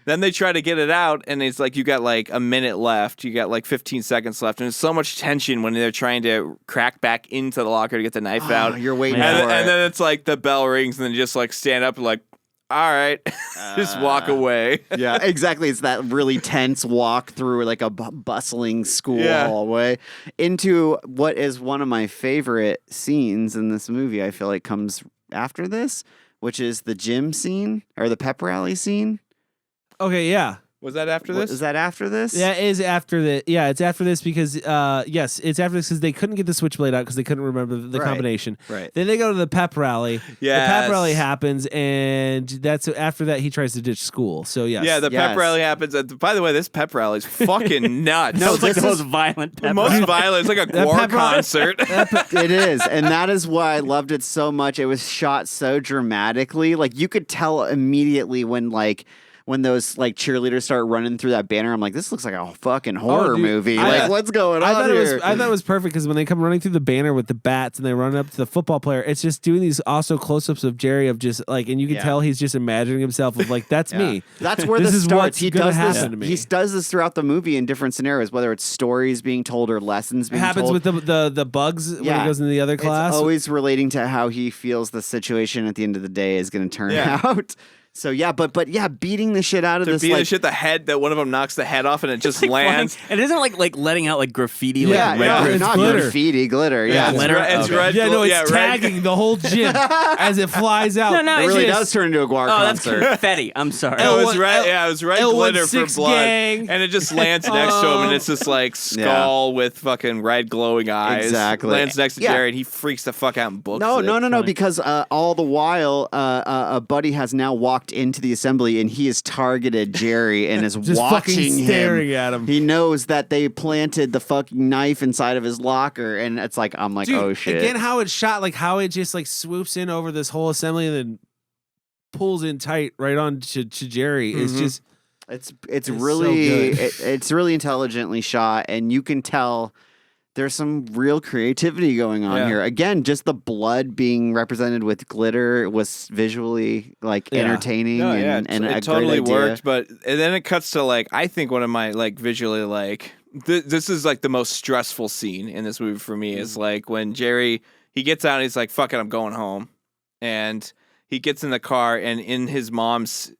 then they try to get it out, and it's like you got like a minute left. You got like 15 seconds left, and there's so much tension when they're trying to crack back into the locker to get the knife out. You're waiting for it. And then it's like the bell rings, and then you just like stand up and like, all right, just walk away. Yeah, exactly. It's that really tense walk through like a bustling school hallway into what is one of my favorite scenes in this movie. I feel like comes after this, which is the gym scene or the pep rally scene. Okay, yeah. Was that after this? Is that after this? Yeah, it is after the. Yeah, it's after this because yes, it's after this because they couldn't get the switchblade out because they couldn't remember the combination. Right. Then they go to the pep rally. Yes. The pep rally happens, and that's after that he tries to ditch school. So yes. Yeah, the pep rally happens. By the way, this pep rally is fucking nuts. No, it's like the most violent pep most rally. violent. It's like a gore concert. It is, and that is why I loved it so much. It was shot so dramatically. Like you could tell immediately when those like cheerleaders start running through that banner, I'm like, this looks like a fucking horror movie. What's going on here? I thought it was perfect because when they come running through the banner with the bats and they run up to the football player, it's just doing these also close-ups of Jerry of just like, and you can tell he's just imagining himself of like, that's me. That's where this this is starts. what's gonna happen to me. He does this throughout the movie in different scenarios, whether it's stories being told or lessons being told. It happens with the bugs when he goes into the other class. It's always relating to how he feels the situation at the end of the day is going to turn out. So yeah, but beating the shit out of this, beating the shit, the head that one of them knocks the head off and it just lands. And it isn't like letting out like graffiti, red glitter. graffiti, glitter. Yeah, it's red. Yeah, no, it's tagging the whole gym as it flies out. No, it really does turn into a guar concert. That's confetti. I'm sorry. It was red. It was red glitter for blood, gang. and it just lands next to him, and it's this like skull with fucking red glowing eyes. Exactly. Lands next to Jerry, and he freaks the fuck out and books it. No, because all the while, Buddy has now walked into the assembly. And he has targeted Jerry and is just watching fucking staring at him. He knows that they planted the fucking knife inside of his locker, and it's like I'm like, dude, oh shit! Again, how it's shot, like how it just like swoops in over this whole assembly and then pulls in tight right on to Jerry. It's just it's really so good. It's really intelligently shot, and you can tell there's some real creativity going on here. Again, just the blood being represented with glitter was visually like entertaining and it totally worked. But and then it cuts to like I think one of my like visually like this is like the most stressful scene in this movie for me is like when Jerry he gets out and he's like fuck it, I'm going home, and he gets in the car and in his mom's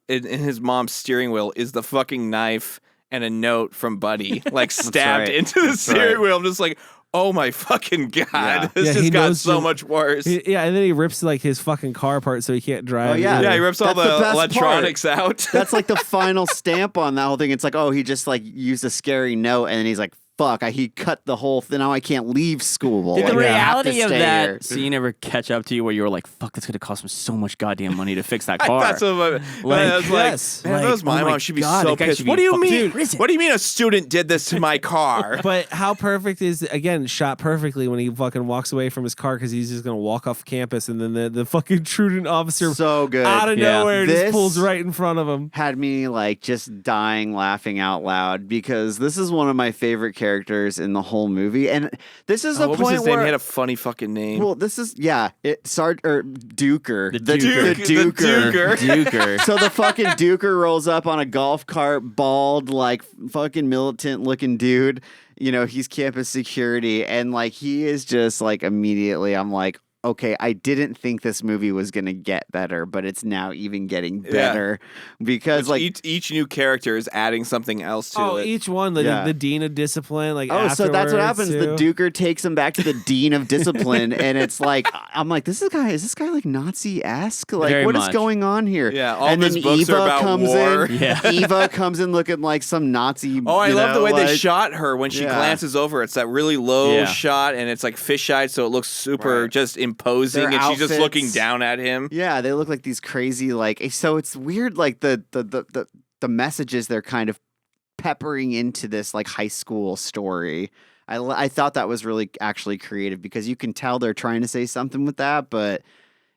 steering wheel is the fucking knife and a note from Buddy, like stabbed into the steering wheel. I'm just like, oh my fucking God. This just got so much worse. And then he rips like his fucking car apart so he can't drive. Oh, yeah. Yeah, he rips all the electronics out. That's like the final stamp on that whole thing. It's like, oh, he just like used a scary note and then he's like, fuck, he cut the whole thing. Now I can't leave school. Did Like, the I have to reality of stay that here. scene ever catch up to you where you were like, fuck, that's going to cost him so much goddamn money to fix that car? That's what I was yes. like, man, if that was my oh my mom, she'd be God, so that guy pissed. should be What do you fucking mean? prison. What do you mean a student did this to my car? But how perfect is, again, shot perfectly when he fucking walks away from his car because he's just going to walk off campus, and then the fucking Trudent officer So good. out of Yeah. nowhere This- just pulls right in front of him. Had me like just dying laughing out loud because this is one of my favorite characters in the whole movie, and this is a What was point his name? where He had a funny fucking name. well, this is Duker, The the Duker. Duker. Duker. So the fucking Duker rolls up on a golf cart, bald, like fucking militant looking dude. You know, he's campus security, and like he is just like immediately. I'm like, okay, I didn't think this movie was gonna get better, but it's now even getting better because like each new character is adding something else to it. Each one, Yeah. the dean of discipline, like oh, so that's what afterwards, happens. The too. Duker takes him back to the dean of discipline, and it's like I'm like, is this guy like Nazi-esque? Like, Very what is much. going on here? Yeah, all and of his then books Eva are about comes war. in. Yeah. Eva comes in looking like some Nazi. Oh, I you love the know, way they like- shot her when she Yeah. glances over. It's that really low Yeah. shot, and it's like fisheye, so it looks super Right. just imposing, Their and she's just looking outfits. down at him. Yeah, they look like these crazy like. So it's weird, like the messages they're kind of peppering into this like high school story. I thought that was really actually creative because you can tell they're trying to say something with that, but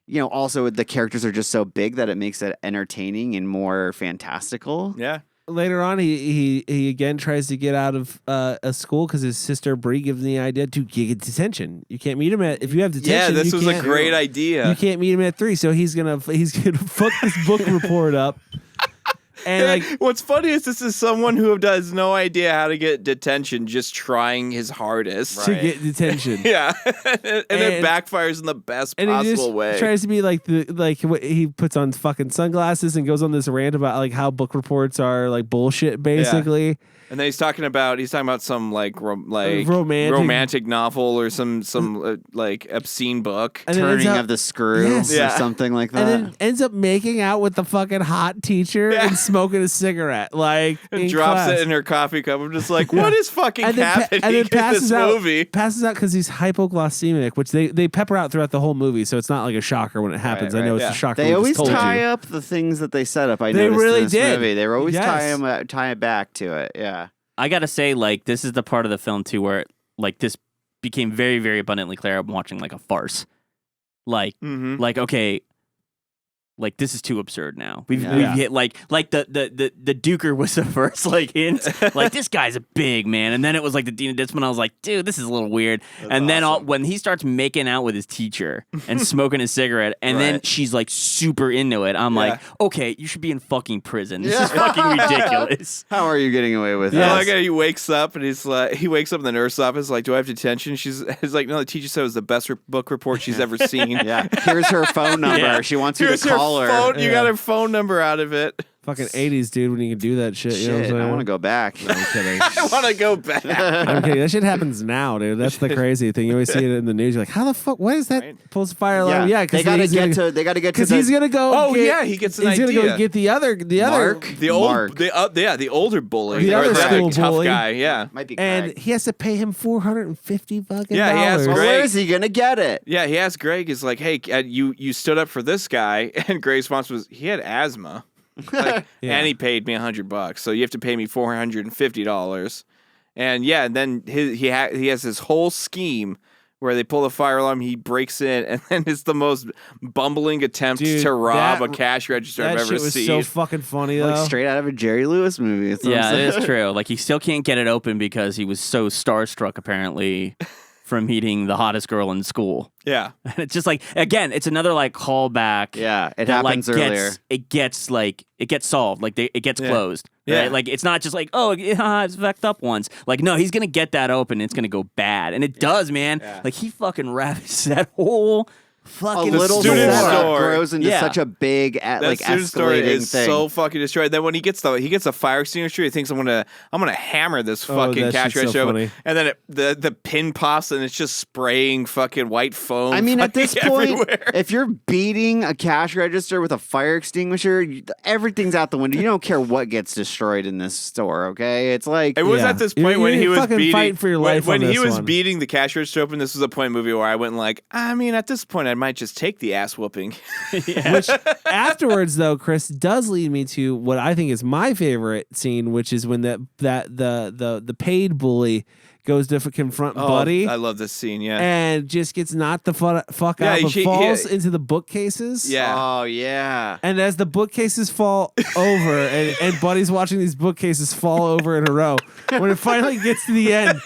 you know, also the characters are just so big that it makes it entertaining and more fantastical. Yeah. Later on, he again tries to get out of a school because his sister Bree gives him the idea to get detention. You can't meet him if you have detention. Yeah, this you was a can't- great idea. You can't meet him at 3, so he's gonna fuck this book report up. And like, What's funny is this is someone who has no idea how to get detention, just trying his hardest. to get detention. Yeah, and it And- backfires in the best And he possible just way. tries to be like he puts on fucking sunglasses and goes on this rant about like how book reports are like bullshit basically. And then he's talking about some Romantic- romantic novel or some like obscene book. And then ends Turning up- of the screw Yes. or Yeah. something like that. And then ends up making out with the fucking hot teacher Yeah. and smoking a cigarette, like And in drops class. it in her coffee cup. I'm just like, what is fucking and then, happening and then in passes this out. movie? Passes out because he's hypoglycemic, which they pepper out throughout the whole movie, so it's not like a shocker when it happens. Right, I know right. it's Yeah. a shocker. They we always just told tie you. up the things that they set up. I They noticed really in this did. movie. They were always Yes. tie it back to it. Yeah. I gotta say, like, this is the part of the film too where like this became very, very abundantly clear. I'm watching like a farce. Like, Mm-hmm. like okay, like this is too absurd now. We've Yeah. hit like the Duker was the first like hint. Like this guy's a big man, and then it was like the Dean of Discipline. I was like, dude, this is a little weird. And then when he starts making out with his teacher and smoking his cigarette, and then Right. she's like super into it. I'm like, okay, you should be in fucking prison. This is Yeah. fucking ridiculous. How are you getting away with Yeah, that? like he wakes up and he's like, he wakes up in the nurse's office like, do I have detention? He's like, no, the teacher said it was the best book report she's ever seen. Yeah. Here's her phone number. Yeah. She wants you Here's to her call her. phone. You Yeah. got her phone number out of it. Fucking 80s, dude, when you can do that shit. You know what I'm Shit, saying? I want to go back. No, I'm kidding. I want to go back. I'm kidding. That shit happens now, dude. That's the crazy thing. You always see it in the news. You're like, how the fuck? What is that? Right. Pulls a fire alarm. Yeah, they gotta get to. They gotta get to. because he's gonna go. Oh, get- yeah, he gets an He's gonna go idea. get the other. Mark. The older bully, The or other the school tough bully. guy. Yeah, Might be And Craig. he has to pay him $450 fucking Yeah, he has dollars. Well, Greg. where is he gonna get it? yeah. He asked Greg, "Is like, hey, you stood up for this guy," and Greg's response was, "He had asthma." Like, Yeah. And he paid me $100, so you have to pay me $450. And yeah, and then he has this whole scheme where they pull the fire alarm, he breaks in, and then it's the most bumbling attempt Dude, to rob that- a cash register That I've ever shit was seen. so fucking funny though. Like straight out of a Jerry Lewis movie. That's what I'm Yeah, it saying. is true. Like he still can't get it open because he was so starstruck apparently from meeting the hottest girl in school. yeah, And it's just like again, it's another like callback. Yeah, it that, happens like, earlier. it gets solved. Like it gets Yeah. closed. Yeah. Right? Like it's not just like, oh, it's fucked up once. Like no, he's gonna get that open. And it's gonna go bad, and it does, man. Yeah. Like he fucking ravishes that whole fucking a little student setup store. grows into Yeah. such a big, That like student store escalating is thing. so fucking destroyed. Then when he gets a fire extinguisher, he thinks I'm gonna hammer this fucking that cash shit's so register. funny. And then the pin pops and it's just spraying fucking white foam. I mean, at fucking this point, everywhere. if you're beating a cash register with a fire extinguisher, everything's out the window. You don't care what gets destroyed in this store, okay? It's like It was Yeah. at this point You're when he was fucking beating fighting for your life when on he this was one. beating the cash register open. This was a point in the movie where I went like, I mean, at this point, I might just take the ass whooping. Which afterwards, though, Chris does lead me to what I think is my favorite scene, which is when the paid bully goes to confront Buddy. I love this scene. Yeah, and just gets knocked the fuck Yeah, out, but he- falls into the bookcases. yeah. oh yeah. And as the bookcases fall over, and Buddy's watching these bookcases fall over in a row, when it finally gets to the end,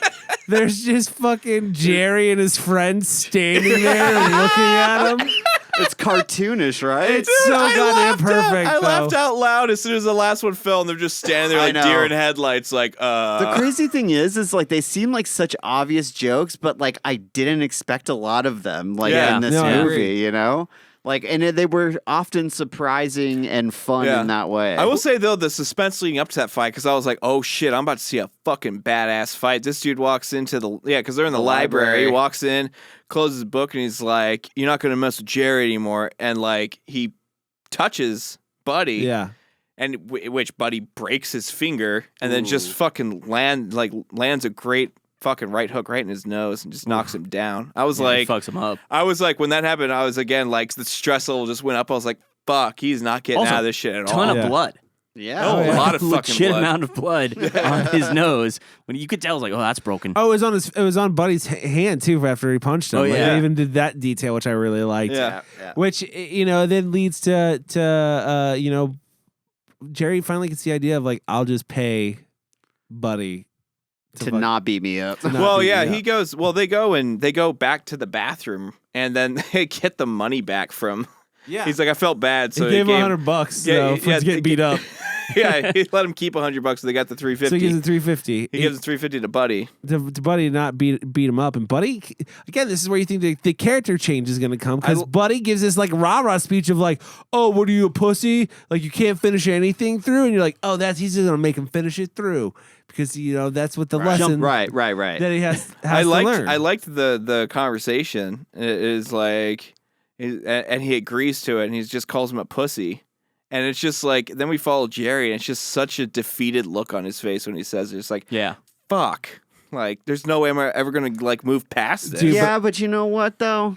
there's just fucking Jerry and his friends standing there and looking at him. It's cartoonish, right? It's so goddamn perfect. I though. laughed out loud as soon as the last one fell, and they're just standing there I like know. deer in headlights, like The crazy thing is like they seem like such obvious jokes, but like I didn't expect a lot of them, like Yeah. in this No, I movie, agree. you know. Like, and they were often surprising and fun Yeah. in that way. I will say though, the suspense leading up to that fight, because I was like, "Oh shit, I'm about to see a fucking badass fight." This dude walks into because they're in the library. He walks in, closes his book, and he's like, "You're not gonna mess with Jerry anymore." And like he touches Buddy, Yeah. and which Buddy breaks his finger, and then just fucking lands a great fucking right hook right in his nose and just knocks him down. I was He like, fucks him up. I was like, when that happened, I was again like the stress level just went up. I was like, fuck, he's not getting Also, out of this shit at Ton all. Yeah. of blood. yeah. Oh, yeah. a lot of fucking Legit blood. amount of blood on his nose. When you could tell, I was like, "Oh, that's broken." Oh, it was on Buddy's hand too after he punched him. Oh, Like, yeah. they even did that detail, which I really liked. Yeah. Which then leads to Jerry finally gets the idea of like, I'll just pay Buddy To fuck- not beat me up. to not Well, beat yeah, me he up. goes. Well, they go back to the bathroom, and then they get the money back from. Yeah. He's like, I felt bad, so he gave him $100 Yeah, though, for yeah, getting beat up. yeah, he let him keep $100, so they got the So he $350. gives him $350. He gives the $350 to Buddy. to Buddy not beat him up, and Buddy again. This is where you think the character change is going to come, because Buddy gives this like rah speech of like, "Oh, what are you, a pussy? Like you can't finish anything through," and you're like, "Oh, he's just going to make him finish it through," because that's what the lesson right. that he has I to liked learn. I liked the conversation. It is like, and he agrees to it, and he just calls him a pussy. And it's just like, then we follow Jerry, and it's just such a defeated look on his face when he says it. It's like, Yeah. fuck. Like, there's no way I'm ever going to, like, move past this. Dude, Yeah, but you know what though?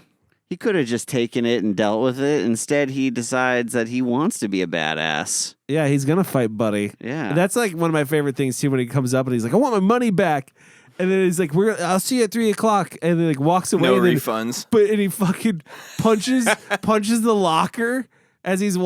He could have just taken it and dealt with it. Instead, he decides that he wants to be a badass. Yeah, he's gonna fight Buddy. Yeah. That's like one of my favorite things too. When he comes up and he's like, "I want my money back," and then he's like, "I'll see you at 3:00," and then like walks away. No and then- refunds. and he fucking punches the locker as he's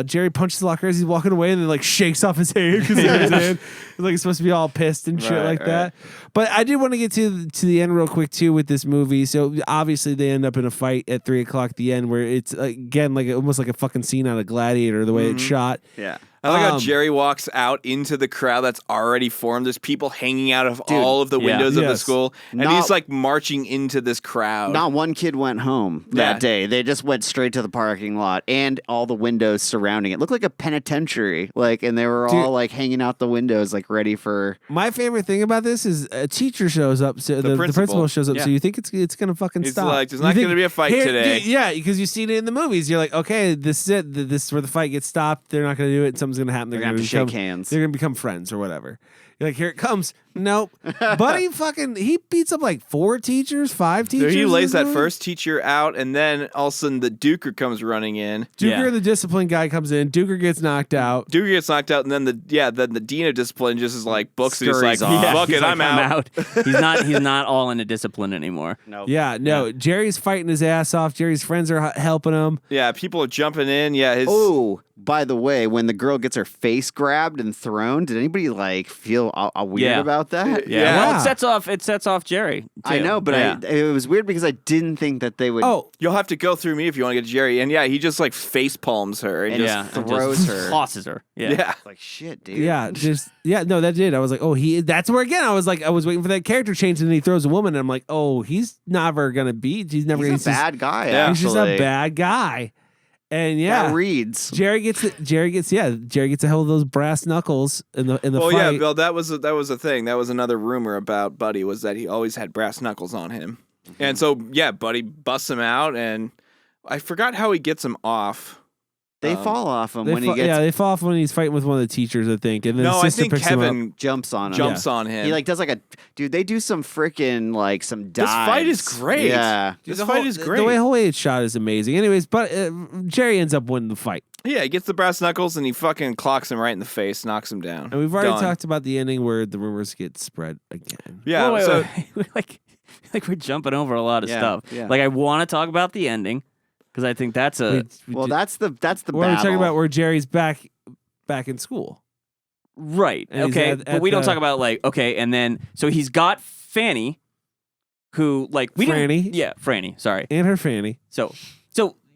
Jerry punches the locker as he's walking away, and then like shakes off his hand because his hand like it's supposed to be all pissed and shit Right, like right. that. But I did want to get to the end real quick too with this movie. So obviously they end up in a fight at 3:00 at the end, where it's again like almost like a fucking scene out of Gladiator, the way it's shot. Yeah. I like how Um, Jerry walks out into the crowd that's already formed. There's people hanging out of all of the yeah. windows of the Yes. school, and Not- he's like marching into this crowd. Not one kid went home that Yeah. day. They just went straight to the parking lot and all the windows surrounding it. Looked like a penitentiary. And they were all like hanging out the windows, like ready for. My favorite thing about this is a teacher shows up, so the principal principal. shows up, Yeah. so you think it's gonna fucking He's stop. like, there's You not think, gonna be a fight today. Yeah, because you've seen it in the movies. You're like, okay, this is it. This is where the fight gets stopped. They're not gonna do it. Something's gonna happen. They're gonna have to shake hands. They're gonna become friends or whatever. You're like, here it comes. Nope. Buddy he beats up like 4 teachers, 5 So teachers. he in lays this that movie. first teacher out, and then all of a sudden the Duker comes running in. Duker, Yeah. the discipline guy, comes in. Duker gets knocked out. Duker gets knocked out, and then the dean of discipline just is like books it. He's like, Scurries off. fuck He's it, like, I'm out. He's not all into discipline anymore. No. Yeah, no. Jerry's fighting his ass off. Jerry's friends are helping him. Yeah, people are jumping in. Yeah, his Oh, by the way, when the girl gets her face grabbed and thrown, did anybody like feel weird about that? Yeah. Well, it sets off Jerry. Too. I know, but it was weird because I didn't think that they would. Oh, You'll have to go through me if you want to get Jerry. And yeah, he just like face palms her and just throws her. tosses her. Yeah. yeah. Like shit, dude. yeah, no, that did. I was like, oh, that's where again I was waiting for that character change, and then he throws a woman, and I'm like, oh, he's never gonna beat. He's never. He's a bad guy. Yeah. He's just a bad guy, and That reads. Jerry gets a hold of those brass knuckles in the Well, fight. yeah, Bill, that was a thing. That was another rumor about Buddy was that he always had brass knuckles on him. Mm-hmm. And so, yeah, Buddy busts him out, and I forgot how he gets him off. They fall off him They when he gets they fall off when he's fighting with one of the teachers, I think. And then No, his I sister think picks him up. Kevin jumps on him. jumps on him. He like does like a dude. They do some freaking like some dives. This fight is great. Yeah, This The fight whole- is great. The whole way it's shot is amazing. Anyways, but Jerry ends up winning the fight. Yeah, he gets the brass knuckles and he fucking clocks him right in the face, knocks him down. And we've already Done. talked about the ending where the rumors get spread again. Yeah, Wait, so wait. like we're jumping over a lot of Yeah, stuff. yeah. Like I want to talk about the ending because I think that's a Well, that's the what are we talking battle. about? Where Jerry's back in school. right. And he's Okay, at but we don't the- talk about like okay, and then so he's got Fanny, who like we Franny. didn't. Yeah, Franny. Sorry. And her fanny. So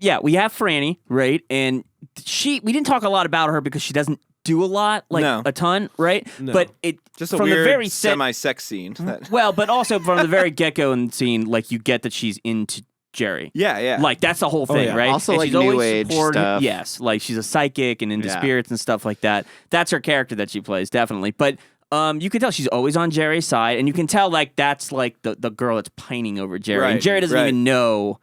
yeah, we have Franny, right? And we didn't talk a lot about her because she doesn't do a lot, like No. a ton, right? No. But it just a from weird the very semi-sex scene. That- well, but also from the very get-go in the scene, like you get that she's into Jerry. yeah, yeah. Like that's the whole thing, yeah. right? Also, And like, she's always new age supportive- stuff. Yes, like she's a psychic and into Yeah. spirits and stuff like that. That's her character that she plays, definitely. But you can tell she's always on Jerry's side, and you can tell like that's like the girl that's pining over Jerry, and Right, Jerry doesn't right. even know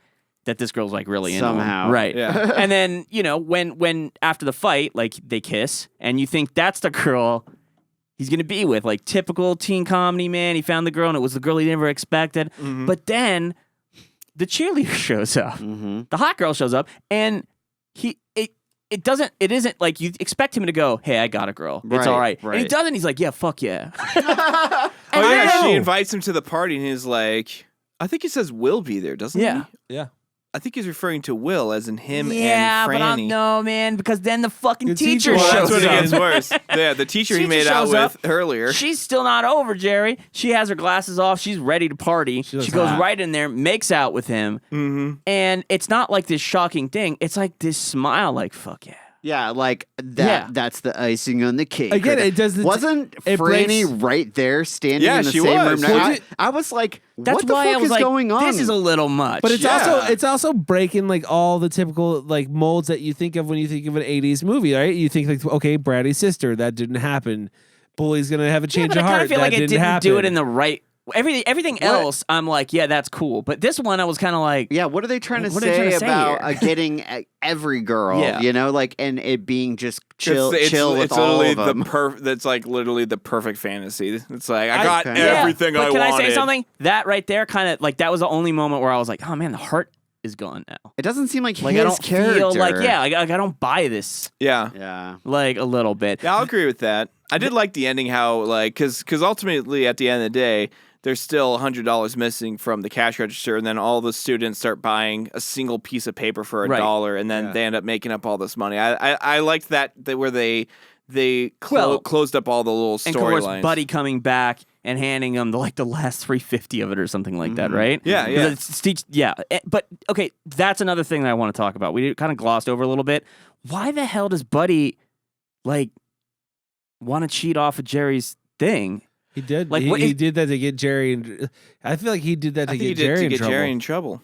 that this girl's like really into him. Somehow. Right? Yeah. And then when after the fight, like they kiss, and you think that's the girl he's gonna be with, like typical teen comedy, man. He found the girl, and it was the girl he never expected. Mhm. But then the cheerleader shows up, Mm-hmm. the hot girl shows up, and it isn't like you expect him to go, "Hey, I got a girl, it's Right, all right," and he right. doesn't. He's like, "Yeah, fuck yeah." Oh And yeah, then- she invites him to the party, and he's like, I think he says Will be there, doesn't Yeah. he? Yeah. I think he's referring to Will as in him Yeah, and but Franny. no, man, because then the fucking The teacher teacher Well, shows that's when up. it gets worse. Yeah, the teacher he Teacher made out shows up. with earlier. She's still not over Jerry. She has her glasses off. She's ready to party. She looks She goes hot. right in there, makes out with him, Mm-hmm. and it's not like this shocking thing. It's like this smile, like fuck yeah. Yeah, like that. Yeah. That's the icing on the cake. Again, right it does the- Wasn't it Franny breaks- right there, standing Yeah, in the she same was. room? Was it- I was like, That's what the why fuck I was is like, going on? this is a little much. But it's Yeah. also breaking like all the typical like molds that you think of when you think of an 80s movie, right? You think like, okay, Brady's sister, that didn't happen. Bully's gonna have a yeah, change but of I heart. kind of feel that like it didn't happen. do it in the right. Everything else, I'm like, yeah, that's cool. But this one, I was kind of like, Yeah, what are they trying to What are they trying say to say about here? getting every girl? Yeah. You know, like, and it being just chill it's with it's all literally of them. that's like literally the perfect fantasy. It's like I got Okay. everything but I can wanted. I say something? That right there, kind of like that was the only moment where I was like, oh man, the heart is gone now. It doesn't seem like Like his I don't character. feel like I don't buy this Yeah. Yeah. like a little bit. Yeah, I'll agree with that. I did like the ending, how like because ultimately at the end of the day, there's still $100 missing from the cash register, and then all the students start buying a single piece of paper for Right. $1, and then Yeah. they end up making up all this money. I liked that where they Well, closed up all the little And of course, storylines. Buddy coming back and handing him the last $350 of it or something like that, Mhm. right? Yeah, yeah. 'Cause yeah. But okay, that's another thing that I want to talk about. We kind of glossed over a little bit. Why the hell does Buddy like want to cheat off of Jerry's thing? He did. Like, Like what he is- did that to get Jerry. I feel like he did that I to think he get did Jerry to in get trouble. Jerry in trouble.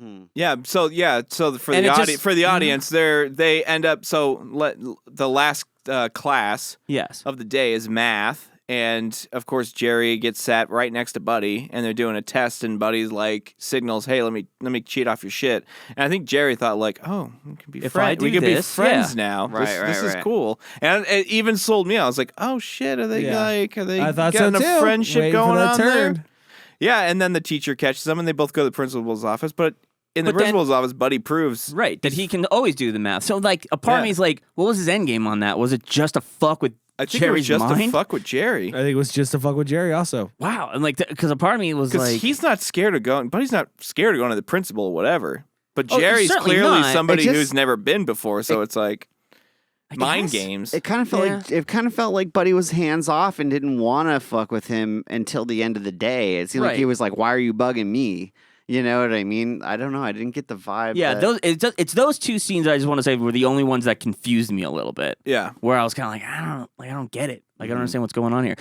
Hmm. Yeah, so for And the it audi- just- for the audience, they end up the last class Yes. of the day is math, and of course Jerry gets sat right next to Buddy, and they're doing a test, and Buddy's like signals, "Hey, let me cheat off your shit." And I think Jerry thought like, "Oh, we can be If friends. I do We can be this, friends yeah. now. Right, this is right. cool." And it even sold me. I was like, "Oh shit, are they Yeah. are I thought so getting too. a friendship Waiting for going that on turn. there?" Yeah, and then the teacher catches them, and they both go to the principal's office, but. In the But then- principal's office, Buddy proves Right, that he can always do the math. So like a part of Yeah. me is like, what was his end game on that? Was it just to fuck with I think Jerry's it was just mind? to fuck with Jerry. I think it was just to fuck with Jerry. Also, Wow, and like because a part of me was Because like, he's not scared of going, Buddy's not scared of going to the principal or whatever. But Oh, Jerry's certainly clearly not. somebody It just- who's never been before, so it's like, mind guess. games. It kind of felt Yeah. like Buddy was hands off and didn't want to fuck with him until the end of the day. It seemed like he Right. was like, "Why are you bugging me?" You know what I mean? I don't know. I didn't get the vibe. Yeah, that- it's those two scenes I just want to say were the only ones that confused me a little bit. Yeah. Where I was kind of like, I don't get it. Like, I don't understand what's going on here.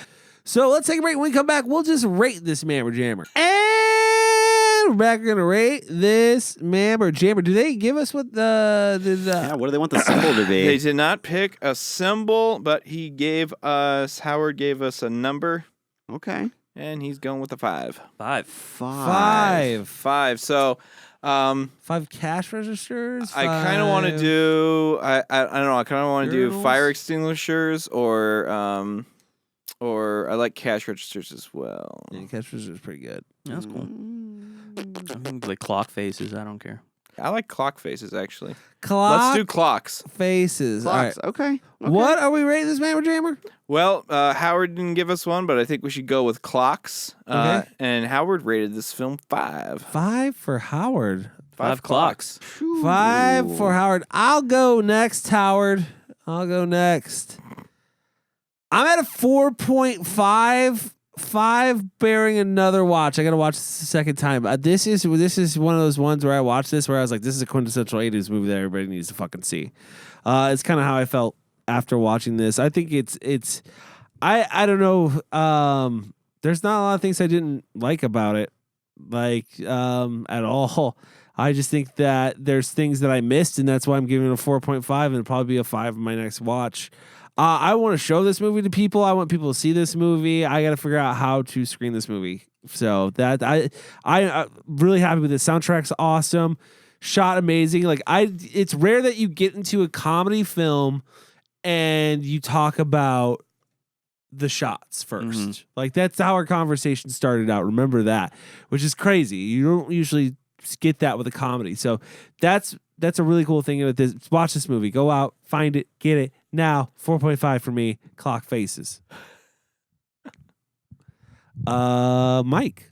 So let's take a break. When we come back, we'll just rate this Mammer Jammer. And we're back. We're going to rate this Mammer Jammer. Do they give us what yeah, what do they want the symbol to be? They did not pick a symbol, but Howard gave us a number, Okay. and he's going with a 5. 5. Five. 5. So, 5 cash registers? I kind of want to do. I don't know. I kind of want to do Urinals? fire extinguishers or I like cash registers as well. Yeah, cash registers pretty good. That's cool. I think like clock faces. I don't care. I like clock faces actually. Clock Let's do clocks. faces. All right. Clocks. Okay. What are we rating this Mammer Jammer? Well, Howard didn't give us one, but I think we should go with clocks. Okay. And Howard rated this film 5. 5 for Howard. 5 clocks. 5 for Howard. I'll go next, Howard. I'll go next. I'm at a 4.5. 5 bearing another watch. I got to watch this a second time. This is one of those ones where I watched this where I was like, this is a quintessential 80s movie that everybody needs to fucking see. It's kind of how I felt after watching this. I think it's I don't know. There's not a lot of things I didn't like about it, like at all. I just think that there's things that I missed, and that's why I'm giving it a 4.5, and it'll probably be a 5 in my next watch. I want to show this movie to people. I want people to see this movie. I got to figure out how to screen this movie. So that I'm really happy with it. Soundtrack's awesome, shot amazing. It's rare that you get into a comedy film and you talk about the shots first. Mhm. Like that's how our conversation started out. Remember that, which is crazy. You don't usually get that with a comedy. So that's a really cool thing with this. Watch this movie. Go out, find it, get it now. 4.5 for me. Clock faces. Mike.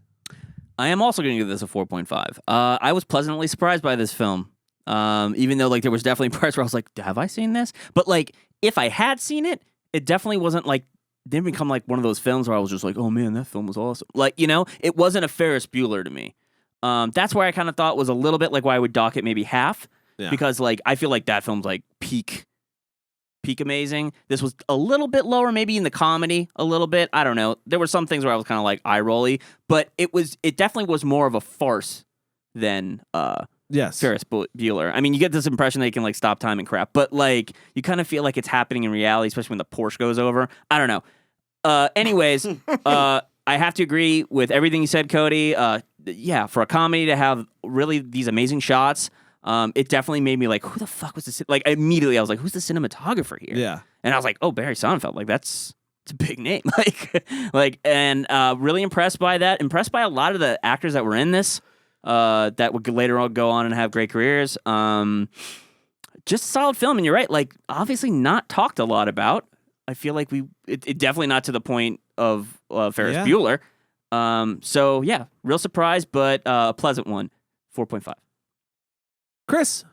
I am also going to give this a 4.5. I was pleasantly surprised by this film. Even though like there was definitely parts where I was like, have I seen this? But like if I had seen it, it definitely wasn't like didn't become like one of those films where I was just like, oh man, that film was awesome. Like, you know, it wasn't a Ferris Bueller to me. That's where I kind of thought was a little bit like why I would dock it maybe half. Yeah. Because like I feel like that film's like peak amazing. This was a little bit lower, maybe in the comedy a little bit. I don't know. There were some things where I was kind of like eye rolly, but it definitely was more of a farce than Yes. Ferris Bueller. I mean, you get this impression that you can like stop time and crap, but like you kind of feel like it's happening in reality, especially when the Porsche goes over. I don't know. Anyways, I have to agree with everything you said, Cody. Yeah, for a comedy to have really these amazing shots, it definitely made me like, who the fuck was this? Like immediately, I was like, who's the cinematographer here? Yeah. And I was like, oh, Barry Sonnenfeld. Like it's a big name. and really impressed by that. Impressed by a lot of the actors that were in this. That would later on go on and have great careers. Just a solid film, and you're right. Like, obviously, not talked a lot about. I feel like it definitely not to the point of Ferris Bueller. So yeah, real surprise, but a pleasant one. 4.5. Chris.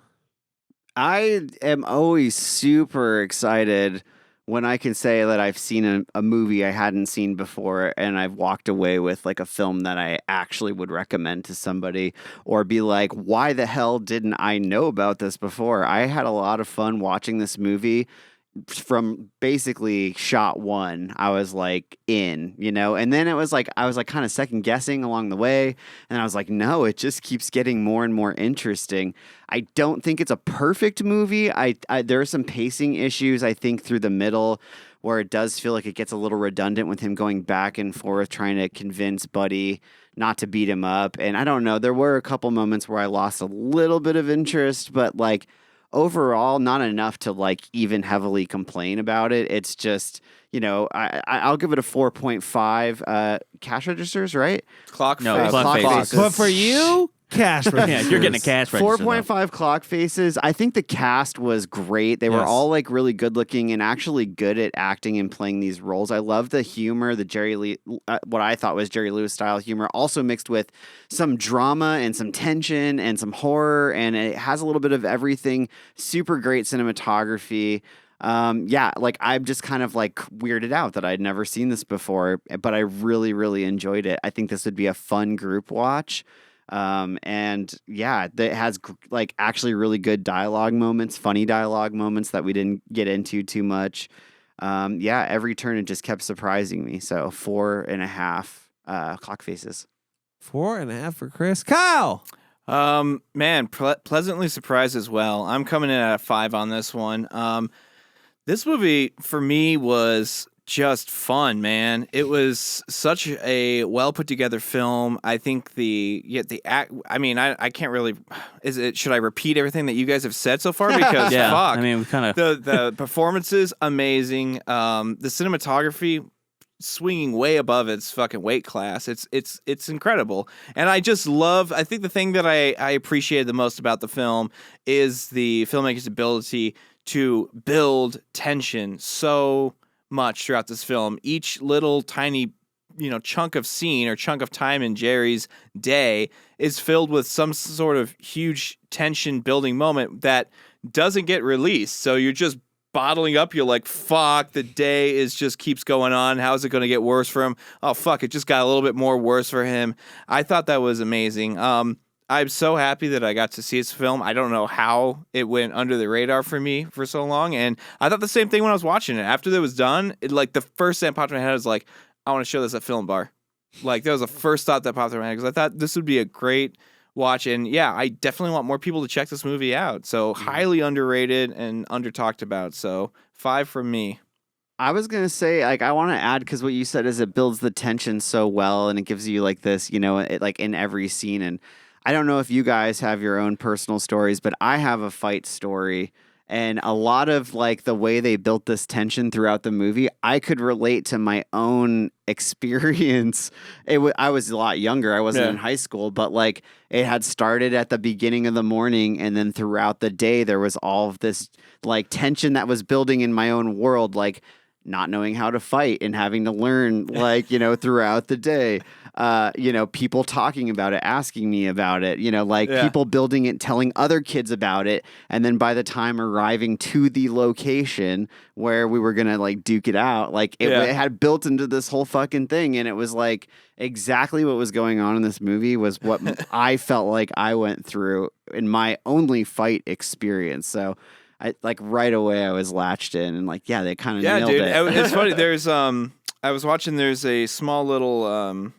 I am always super excited when I can say that I've seen a movie I hadn't seen before and I've walked away with like a film that I actually would recommend to somebody or be like, why the hell didn't I know about this before? I had a lot of fun watching this movie from basically shot one. I was like in, you know, and then it was like, I was like kind of second guessing along the way. And I was like, no, it just keeps getting more and more interesting. I don't think it's a perfect movie. There are some pacing issues, I think, through the middle where it does feel like it gets a little redundant with him going back and forth trying to convince Buddy not to beat him up. And I don't know, there were a couple moments where I lost a little bit of interest, but like overall, not enough to like even heavily complain about it. It's just, you know, I'll give it a 4.5 cash registers, right? Clock No, face. clock faces. But for you, cash registers. Yeah, you're getting a cash register. 4.5 clock faces. I think the cast was great. They were Yes. all like really good looking and actually good at acting and playing these roles. I love the humor, the Jerry Lee, what I thought was Jerry Lewis style humor, also mixed with some drama and some tension and some horror. And it has a little bit of everything. Super great cinematography. Yeah, like I'm just kind of like weirded out that I'd never seen this before, but I really, really enjoyed it. I think this would be a fun group watch. And yeah, it has like actually really good dialogue moments, funny dialogue moments that we didn't get into too much. Yeah, every turn it just kept surprising me. So 4.5 clock faces. 4.5 for Chris. Kyle. Man, pleasantly surprised as well. I'm coming in at a 5 on this one. This movie for me was just fun, man. It was such a well put together film. I think the act. I mean, I can't really. Should I repeat everything that you guys have said so far? Because Yeah, fuck, I mean, we kind of the performances amazing. The cinematography swinging way above its fucking weight class. It's incredible. And I just love, I think the thing that I appreciated the most about the film is the filmmaker's ability to build tension so much throughout this film. Each little tiny, chunk of scene or chunk of time in Jerry's day is filled with some sort of huge tension building moment that doesn't get released. So you're just bottling up. You're like, fuck, the day just keeps going on. How is it going to get worse for him? Oh, fuck, it just got a little bit more worse for him. I thought that was amazing. I'm so happy that I got to see this film. I don't know how it went under the radar for me for so long. And I thought the same thing when I was watching it. After it was done, the first thing that popped in my head was like, I want to show this at Film Bar. Like, that was the first thought that popped in my head because I thought this would be a great watch. And yeah, I definitely want more people to check this movie out. So highly underrated and under talked about. So 5 from me. I was going to say, like, I want to add, because what you said is it builds the tension so well and it gives you like this, like in every scene. And I don't know if you guys have your own personal stories, but I have a fight story. And a lot of like the way they built this tension throughout the movie, I could relate to my own experience. I was a lot younger. I wasn't in high school, but like it had started at the beginning of the morning. And then throughout the day, there was all of this like tension that was building in my own world, like not knowing how to fight and having to learn like, throughout the day. People talking about it, asking me about it, people building it, telling other kids about it. And then by the time arriving to the location where we were going to like duke it out, like it had built into this whole fucking thing. And it was like exactly what was going on in this movie was what I felt like I went through in my only fight experience. So I like right away I was latched in and like, they kind of nailed it. It's funny. There's, I was watching, there's a small little,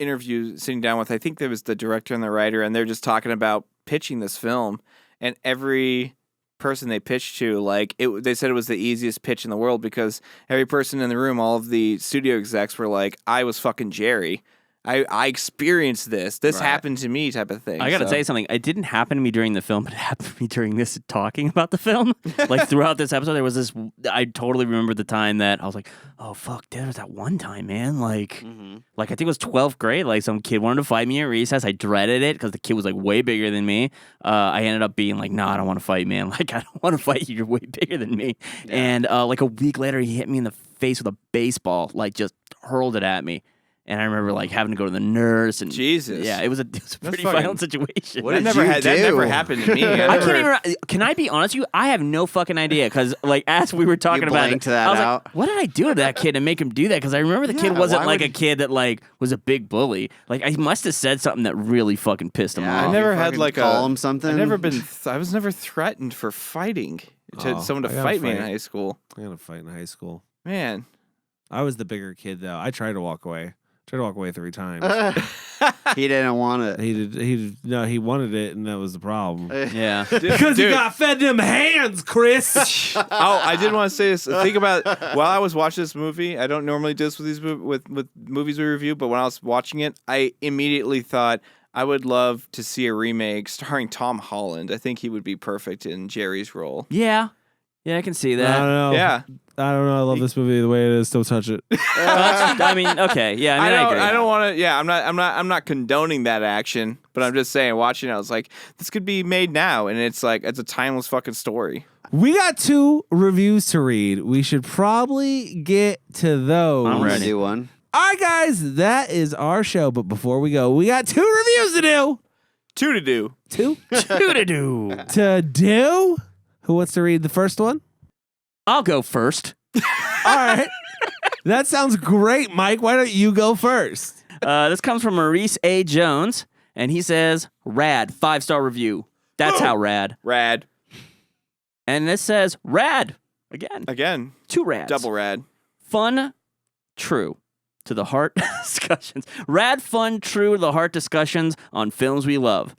interview sitting down with, I think there was the director and the writer, and they're just talking about pitching this film, and every person they pitched to, like they said it was the easiest pitch in the world because every person in the room, all of the studio execs were like, I was fucking Jerry. I experienced this. This happened to me type of thing. I got to tell you something. It didn't happen to me during the film, but it happened to me during this talking about the film. Like throughout this episode, there was this, I totally remember the time that I was like, oh, fuck, there was that one time, man. Like I think it was 12th grade. Like some kid wanted to fight me at recess. I dreaded it because the kid was like way bigger than me. I ended up being like, nah, I don't want to fight, man. Like, I don't want to fight you. You're way bigger than me. Yeah. And like a week later, he hit me in the face with a baseball, like just hurled it at me. And I remember like having to go to the nurse and Jesus. Yeah, it was a pretty violent situation. That never happened to me. I can't even. Can I be honest with you? I have no fucking idea because like as we were talking about it, that I was out. like, what did I do to that kid and make him do that? Because I remember the kid wasn't like a kid that like was a big bully. Like I must have said something that really fucking pissed him off. I never had like call him something. I was never threatened for fighting someone to fight me in high school. I got to fight in high school. Man, I was the bigger kid though. I tried to walk away. Tried to walk away 3 times. He didn't want it. He wanted it, and that was the problem. Yeah, because he got fed them hands, Chris. Oh, I did want to say this. Think about while I was watching this movie. I don't normally do this with these with movies we review, but when I was watching it, I immediately thought I would love to see a remake starring Tom Holland. I think he would be perfect in Jerry's role. Yeah, I can see that. I don't know. Yeah. I don't know. I love this movie the way it is. Don't touch it. I mean, okay, yeah. I agree. I don't want to. Yeah, I'm not condoning that action, but I'm just saying. Watching it, I was like, this could be made now, and it's like it's a timeless fucking story. We got 2 reviews to read. We should probably get to those. I'm ready. Do one. All right, guys, that is our show. But before we go, we got 2 reviews to do. 2 to do. 2 to do. to do. Who wants to read the first one? I'll go first. All right. That sounds great, Mike. Why don't you go first? This comes from Maurice A. Jones, and he says, rad, 5-star review. That's how rad. Rad. And this says, rad. Again. 2 rads. Double rad. Fun, true to the heart discussions. Rad, fun, true to the heart discussions on films we love.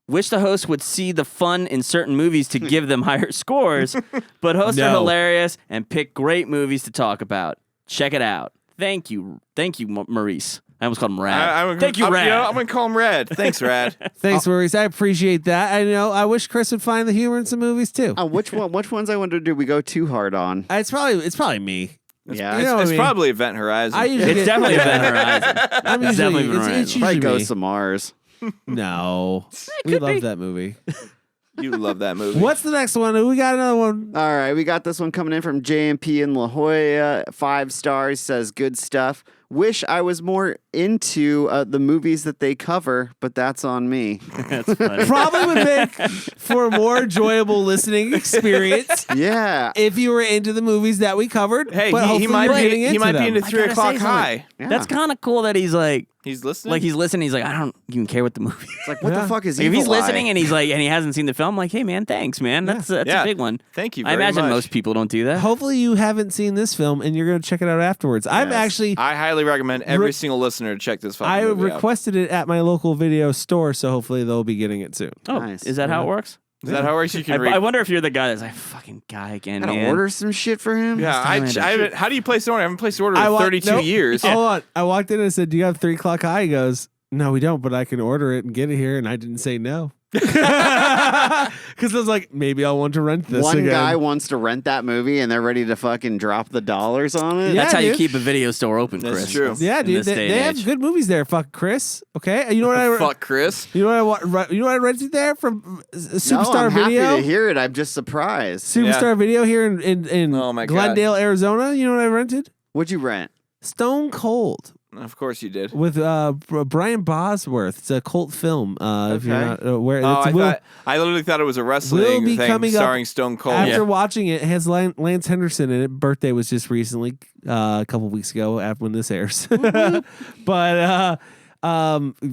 Wish the host would see the fun in certain movies to give them higher scores, but hosts are hilarious and pick great movies to talk about. Check it out. Thank you, Maurice. I almost called him Rad. Thank you, Rad. I'm going to call him Rad. Thanks, Rad. Thanks, Maurice. I appreciate that. I wish Chris would find the humor in some movies too. Which ones I wonder did we go too hard on? It's probably me. Yeah. You know what I It's mean? probably Event Horizon. It's definitely Event Horizon. I'm It's usually, definitely Event Horizon. it's Probably usually Ghosts me. of Mars. No, we could love be. that movie. You love that movie. What's the next one? We got another one. All right, we got this one coming in from JMP in La Jolla. 5 stars, says good stuff. Wish I was more into the movies that they cover, but that's on me. That's funny. Probably would make for a more enjoyable listening experience Yeah. if you were into the movies that we covered. Hey, but he hopefully might you're be getting he might be them. into 3 gotta o'clock say something. high. Yeah. That's kind of cool that he's like He's listening. he's listening. He's like, I don't even care what the movie is. It's like, what Yeah. the fuck is Like, if he's Evil Eye? listening and he's like, and he hasn't seen the film, like, hey man, thanks, man. That's Yeah. a big one. Thank you I very imagine much. most people don't do that. Hopefully you haven't seen this film and you're going to check it out afterwards. I'm Yes. actually I highly recommend every single listener to check this fucking I movie out. requested it at my local video store, so hopefully they'll be getting it soon. Oh, Nice. is that how it works? Is that how it works? You can I read. wonder if you're the guy that's like, fucking guy again, Gotta man. order some shit for him? Yeah, time it. I haven't, how do you place an order? I haven't placed an order in 32 nope. years. Hold on. I walked in and said, "Do you have 3 o'clock high?" He goes, "No, we don't, but I can order it and get it here." And I didn't say no. Because I was like, maybe I'll want to rent this One again. guy wants to rent that movie and they're ready to fucking drop the dollars on it? Yeah, That's how you dude. keep a video store open, That's Chris. true. Yeah, In dude. this day They and have age. good movies there. Fuck Chris. Okay. You know what I Fuck Chris. You know what I rented there from No, Superstar I'm Video? happy to hear it. I'm just surprised. Superstar Video here in Oh my God. Glendale, Arizona. You know what I rented? What'd you rent? Stone Cold Of course you did. with Brian Bosworth. It's a cult film. If you're Okay. not aware, Oh, it's I literally thought it was a will wrestling be thing coming up starring Stone Cold. after watching it. It has Lance Henderson in it. Birthday was just recently, a couple weeks ago after when this airs. But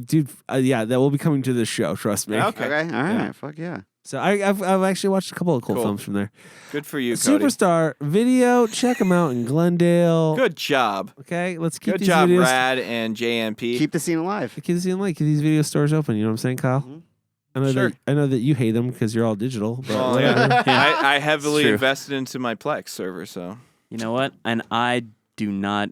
dude, yeah, that will be coming to this show. Trust me. Okay. Okay. All right. Yeah. Fuck yeah. So I've actually watched a couple of cult Cool. films from there. Good for you, Cody. Superstar Video, check them out in Glendale. Good job. Okay, let's keep Good these job, videos. Rad and JMP. Keep the scene alive. Keep these video stores open. You know what I'm saying, Kyle? Mhm. Sure. I know that you hate them because you're all digital. But Well, whatever. yeah. I heavily true. invested into my Plex server, so You know what? And I do not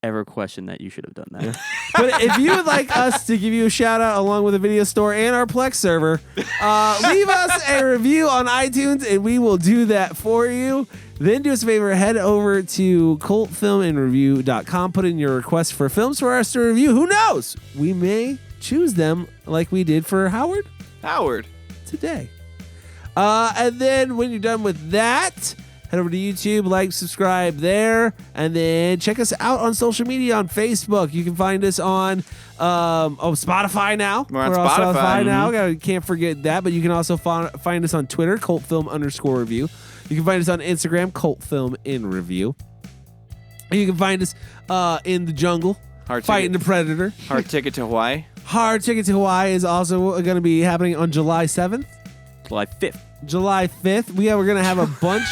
ever question that you should have done that. But if you would like us to give you a shout out along with a video store and our Plex server, leave us a review on iTunes and we will do that for you. Then do us a favor, head over to cultfilmandreview.com, put in your request for films for us to review. Who knows? We may choose them like we did for Howard Howard. today. And then when you're done with that, head over to YouTube, like, subscribe there, and then check us out on social media on Facebook. You can find us on Spotify now. We're on Spotify. Spotify now. Can't forget that. But you can also find us on Twitter, cultfilm_review. You can find us on Instagram, cultfilminreview. And you can find us in the jungle, Hard fighting the ticket, predator. hard ticket to Hawaii. Hard Ticket to Hawaii is also going to be happening on July 7th. July 5th. July 5th. We're going to have a bunch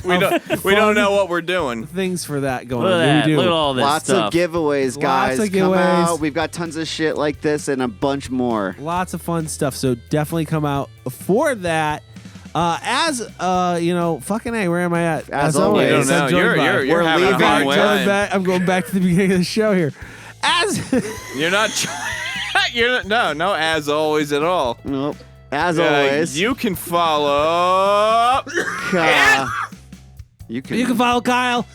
We don't know what we're doing. of things for that going Look at on. that. We do. Look at all this Lots stuff. of giveaways, guys. Lots of Come giveaways. out. We've got tons of shit like this and a bunch more. Lots of fun stuff. So definitely come out for that. Fucking A, where am I at? As always. You don't know. I'm joined by- You're We're having a leaving. hard going time. back- I'm going back to the beginning of the show here. You're not. You're not, no. As always, at all. Nope. As always. You can follow. You can. You can follow Kyle.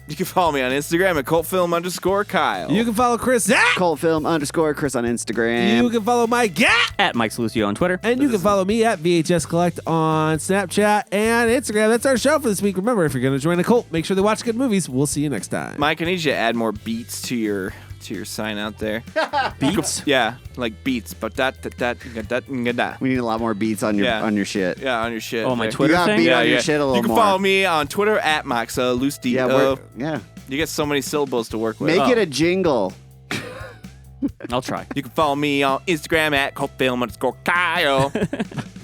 You can follow me on Instagram at cultfilm_Kyle. You can follow Chris. Cultfilm_Chris on Instagram. You can follow Mike. At Mike Salucio on Twitter. And you can follow me at VHS Collect on Snapchat and Instagram. That's our show for this week. Remember, if you're going to join a cult, make sure to watch good movies. We'll see you next time. Mike, I need you to add more beats to your to your sign out there. Beats? Yeah, like beats, but that. We need a lot more beats on your Yeah. on your shit. Yeah, on your shit. Oh, my there. Twitter You got thing? beat on your shit a little You can more. follow me on Twitter at Max Loose D. Yeah, You get so many syllables to work with. make Oh. it a jingle. I'll try. You can follow me on Instagram at cultfilm_Kyle.